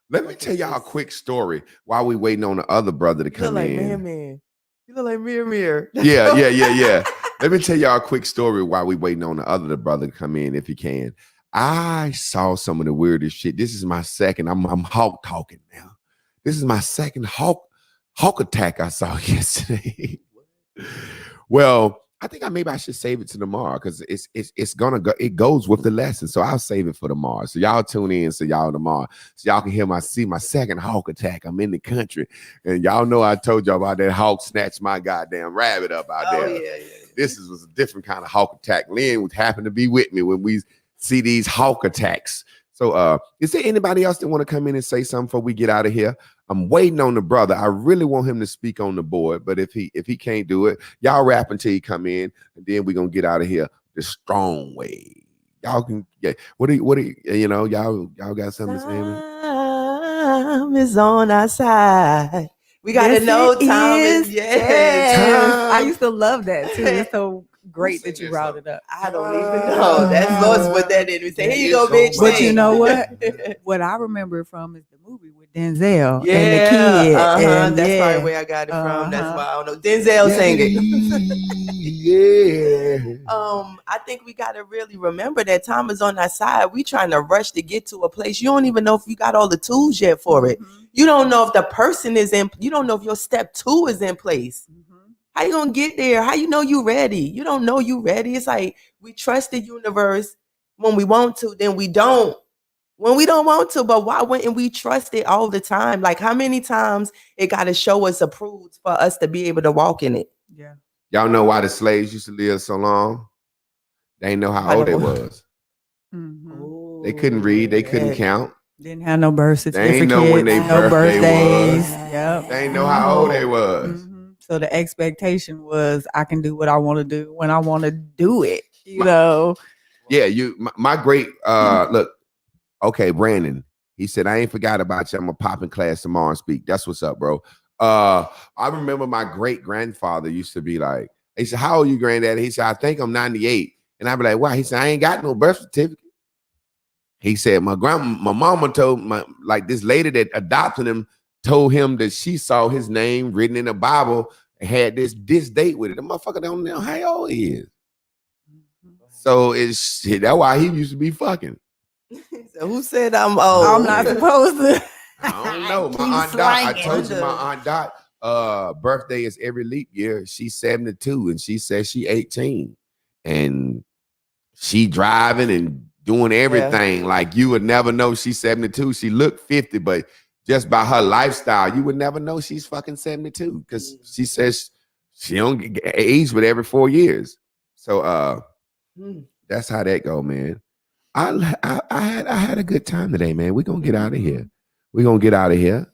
Speaker 1: Let me tell y'all a quick story while we waiting on the other brother to come in.
Speaker 2: Man. You look like Mir.
Speaker 1: Yeah. Let me tell y'all a quick story while we waiting on the other brother to come in, if you can. I saw some of the weirdest shit. This is my second. I'm hawk talking now. This is my second hawk attack I saw yesterday. Well, I think maybe I should save it to tomorrow because it's gonna go. It goes with the lesson, so I'll save it for tomorrow. So y'all tune in, so y'all tomorrow, so y'all can see my second hawk attack. I'm in the country, and y'all know I told y'all about that hawk snatched my goddamn rabbit up out there.
Speaker 2: Yeah.
Speaker 1: This was a different kind of hawk attack. Lynn would happen to be with me when we see these hawk attacks. So is there anybody else that want to come in and say something before we get out of here? I'm waiting on the brother. I really want him to speak on the board, but if he can't do it, y'all rap until he come in, and then we're gonna get out of here the strong way. Y'all can what do you know, y'all got something to say, man?
Speaker 2: Time is on our side. We gotta
Speaker 7: Yes,
Speaker 2: know
Speaker 7: it
Speaker 2: time
Speaker 7: is.
Speaker 2: is
Speaker 7: Yes. I
Speaker 2: time.
Speaker 7: used to love that too. It's so great
Speaker 8: sing
Speaker 7: that you
Speaker 8: that
Speaker 7: brought
Speaker 8: song?
Speaker 7: it up.
Speaker 2: I don't even know. That's Lois put that in. We say, here you go, bitch.
Speaker 7: But you
Speaker 2: sing."
Speaker 7: know what? What I remember from is the movie with Denzel and the
Speaker 2: Yeah,
Speaker 7: kid. And
Speaker 2: that's
Speaker 7: yeah.
Speaker 2: probably where I got it from. That's
Speaker 7: Uh-huh.
Speaker 2: why I don't know. Denzel sang it.
Speaker 1: Yeah.
Speaker 2: I think we gotta really remember that time is on our side. We trying to rush to get to a place. You don't even know if you got all the tools yet for it.
Speaker 7: Mhm.
Speaker 2: You don't know if the person is in. You don't know if your step 2 is in place.
Speaker 7: Mhm.
Speaker 2: How you gonna get there? How you know you ready? You don't know you ready. It's like we trust the universe when we want to, then we don't. When we don't want to, but why wouldn't we trust it all the time? Like how many times it got to show us approved for us to be able to walk in it?
Speaker 7: Yeah.
Speaker 1: Y'all know why the slaves used to live so long? They didn't know how
Speaker 2: I
Speaker 1: old they
Speaker 2: don't-
Speaker 1: was.
Speaker 7: Mhm.
Speaker 1: They couldn't read. They couldn't
Speaker 2: Yeah.
Speaker 1: count.
Speaker 7: Didn't have no birth
Speaker 1: They
Speaker 7: certificate.
Speaker 1: ain't know when they
Speaker 7: no
Speaker 1: birthday
Speaker 7: birthdays.
Speaker 1: was.
Speaker 7: Yep.
Speaker 1: They didn't know how old they was.
Speaker 7: Mhm. So the expectation was I can do what I want to do when I want to do it. You know.
Speaker 1: Yeah, my great look, okay, Brandon. He said, I ain't forgot about you. I'm gonna pop in class tomorrow and speak. That's what's up, bro. I remember my great grandfather used to be like, he said, how old are you, granddaddy? He said, I think I'm 98. And I'd be like, why? He said, I ain't got no birth certificate. He said, my mama told this lady that adopted him told him that she saw his name written in the Bible and had this date with it. The motherfucker don't know how old he is. So that's why he used to be fucking.
Speaker 2: So who said I'm old?
Speaker 7: I'm not supposed to.
Speaker 1: I don't know.
Speaker 7: Keep
Speaker 1: My aunt Dot, I
Speaker 7: slanging.
Speaker 1: told you my aunt Dot birthday is every leap year. She's 72 and she says she 18. And she driving and doing everything. Like you would never know she's 72. She looked 50, but just by her lifestyle, you would never know she's fucking 72 because she says she don't get age with every 4 years. So that's how that go, man. I had a good time today, man. We're gonna get out of here. We're gonna get out of here.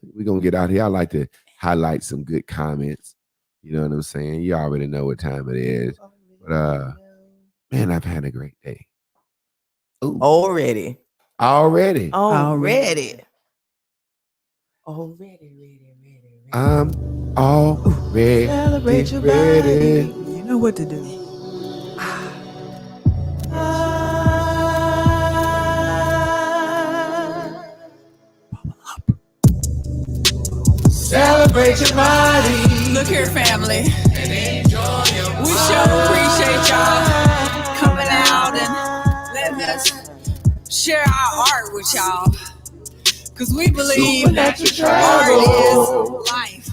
Speaker 1: I like to highlight some good comments. You know what I'm saying? You already know what time it is. But man, I've had a great day. Ooh.
Speaker 2: Already.
Speaker 1: Already.
Speaker 2: Ready.
Speaker 1: I'm already
Speaker 2: Celebrate your
Speaker 1: ready.
Speaker 2: body.
Speaker 7: You know what to do.
Speaker 6: Celebrate your body.
Speaker 5: Look here, family. We sure appreciate y'all coming out and letting us share our art with y'all. Because we believe art is life.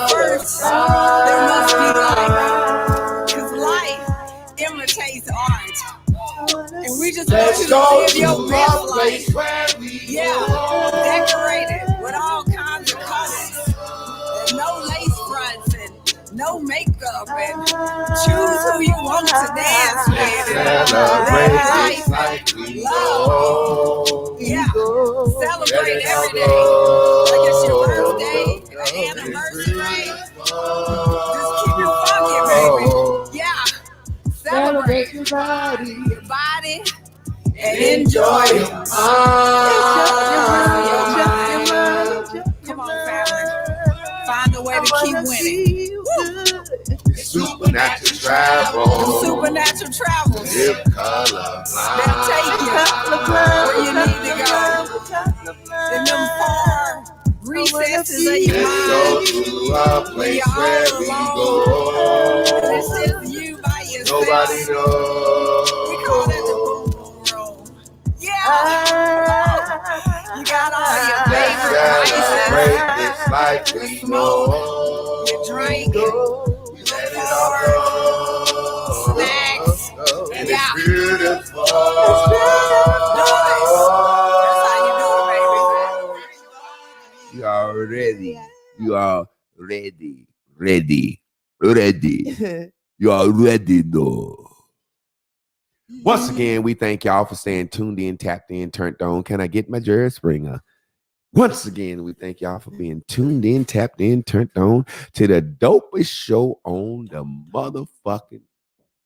Speaker 5: First, there must be life. Because life imitates art. And we just want you to live your best life. Yeah, decorated with all kinds of colors. And no lace fronts and no makeup. And choose who you want to dance with.
Speaker 6: Celebrate like we know.
Speaker 5: Yeah, celebrate every day. Like it's your birthday, an anniversary. Just keep it funky, baby. Yeah, celebrate your body and enjoy it. Come on, family. Find a way to keep winning.
Speaker 6: Supernatural travel.
Speaker 5: Supernatural travels.
Speaker 6: Live colorblind.
Speaker 5: They'll take you where you need to go. In them far recesses of your
Speaker 6: Go
Speaker 5: mind.
Speaker 6: to a place where we go.
Speaker 5: This is you by yourself.
Speaker 6: Nobody
Speaker 5: We call that the
Speaker 6: knows.
Speaker 5: boom boom room. Yeah. You got all your
Speaker 6: Let's
Speaker 5: favorite
Speaker 6: celebrate
Speaker 5: vices.
Speaker 6: this life we know.
Speaker 5: You drink it.
Speaker 6: We let it all go.
Speaker 5: Snacks.
Speaker 6: And
Speaker 5: Yeah.
Speaker 6: it's beautiful.
Speaker 1: You are ready. You are ready. Ready. Ready. You are ready, though. Once again, we thank y'all for staying tuned in, tapped in, turned on. Can I get my Jerry Springer? Once again, we thank y'all for being tuned in, tapped in, turned on to the dopest show on the motherfucking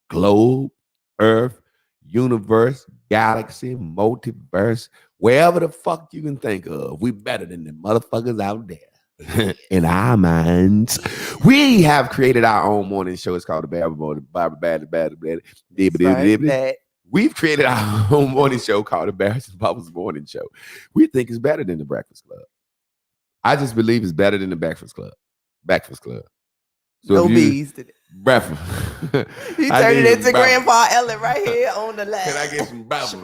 Speaker 1: globe, earth, universe, galaxy, multiverse, wherever the fuck you can think of. We better than the motherfuckers out there. In our minds, we have created our own morning show. It's called the Bad. We've created our own morning show called the Barris and Bubbles Morning Show. We think it's better than the Breakfast Club. I just believe it's better than the Breakfast Club. Breakfast Club. So
Speaker 2: no bees today.
Speaker 1: Breakfast.
Speaker 2: He turned it into Grandpa Ellen right here on the left.
Speaker 1: Can I get some breakfast?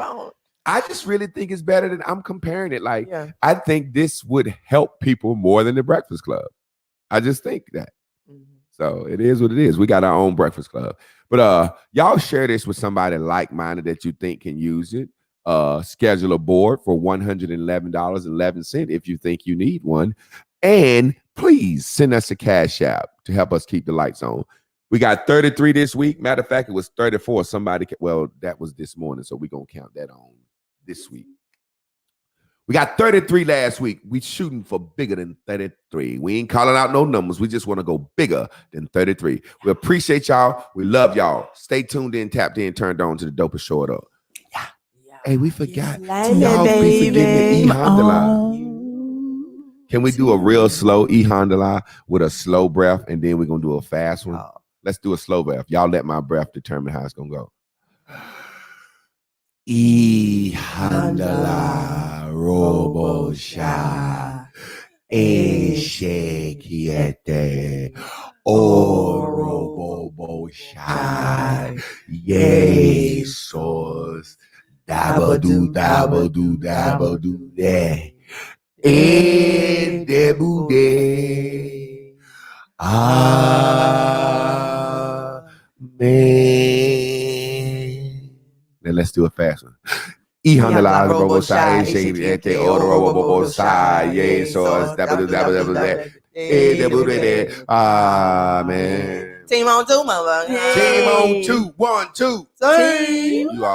Speaker 1: I just really think it's better than I'm comparing it. Like, I think this would help people more than the Breakfast Club. I just think that. So it is what it is. We got our own Breakfast Club. But y'all share this with somebody like-minded that you think can use it. Schedule a board for $111.11 if you think you need one. And please send us a cash app to help us keep the lights on. We got 33 this week. Matter of fact, it was 34. Well, that was this morning, so we're going to count that on this week. We got 33 last week. We shooting for bigger than 33. We ain't calling out no numbers. We just want to go bigger than 33. We appreciate y'all. We love y'all. Stay tuned in, tapped in, turned on to the dopest show it up. Yeah. Hey, we forgot. Y'all be forgetting the E-Honda. Can we do a real slow E-Honda with a slow breath, and then we're going to do a fast one? Let's do a slow breath. Y'all let my breath determine how it's going to go. E-Honda Robo Sha Eshekiete O Robo Sha Jesus Dabba-doo dabba-doo dabba-doo de Debude Amen. Then let's do a fast one. E-Honda la robo shy, shake it, the order robo shy, yay, so amen.
Speaker 2: Team on two, mama.
Speaker 1: Team on two, 1, 2.
Speaker 2: Team.
Speaker 1: You are.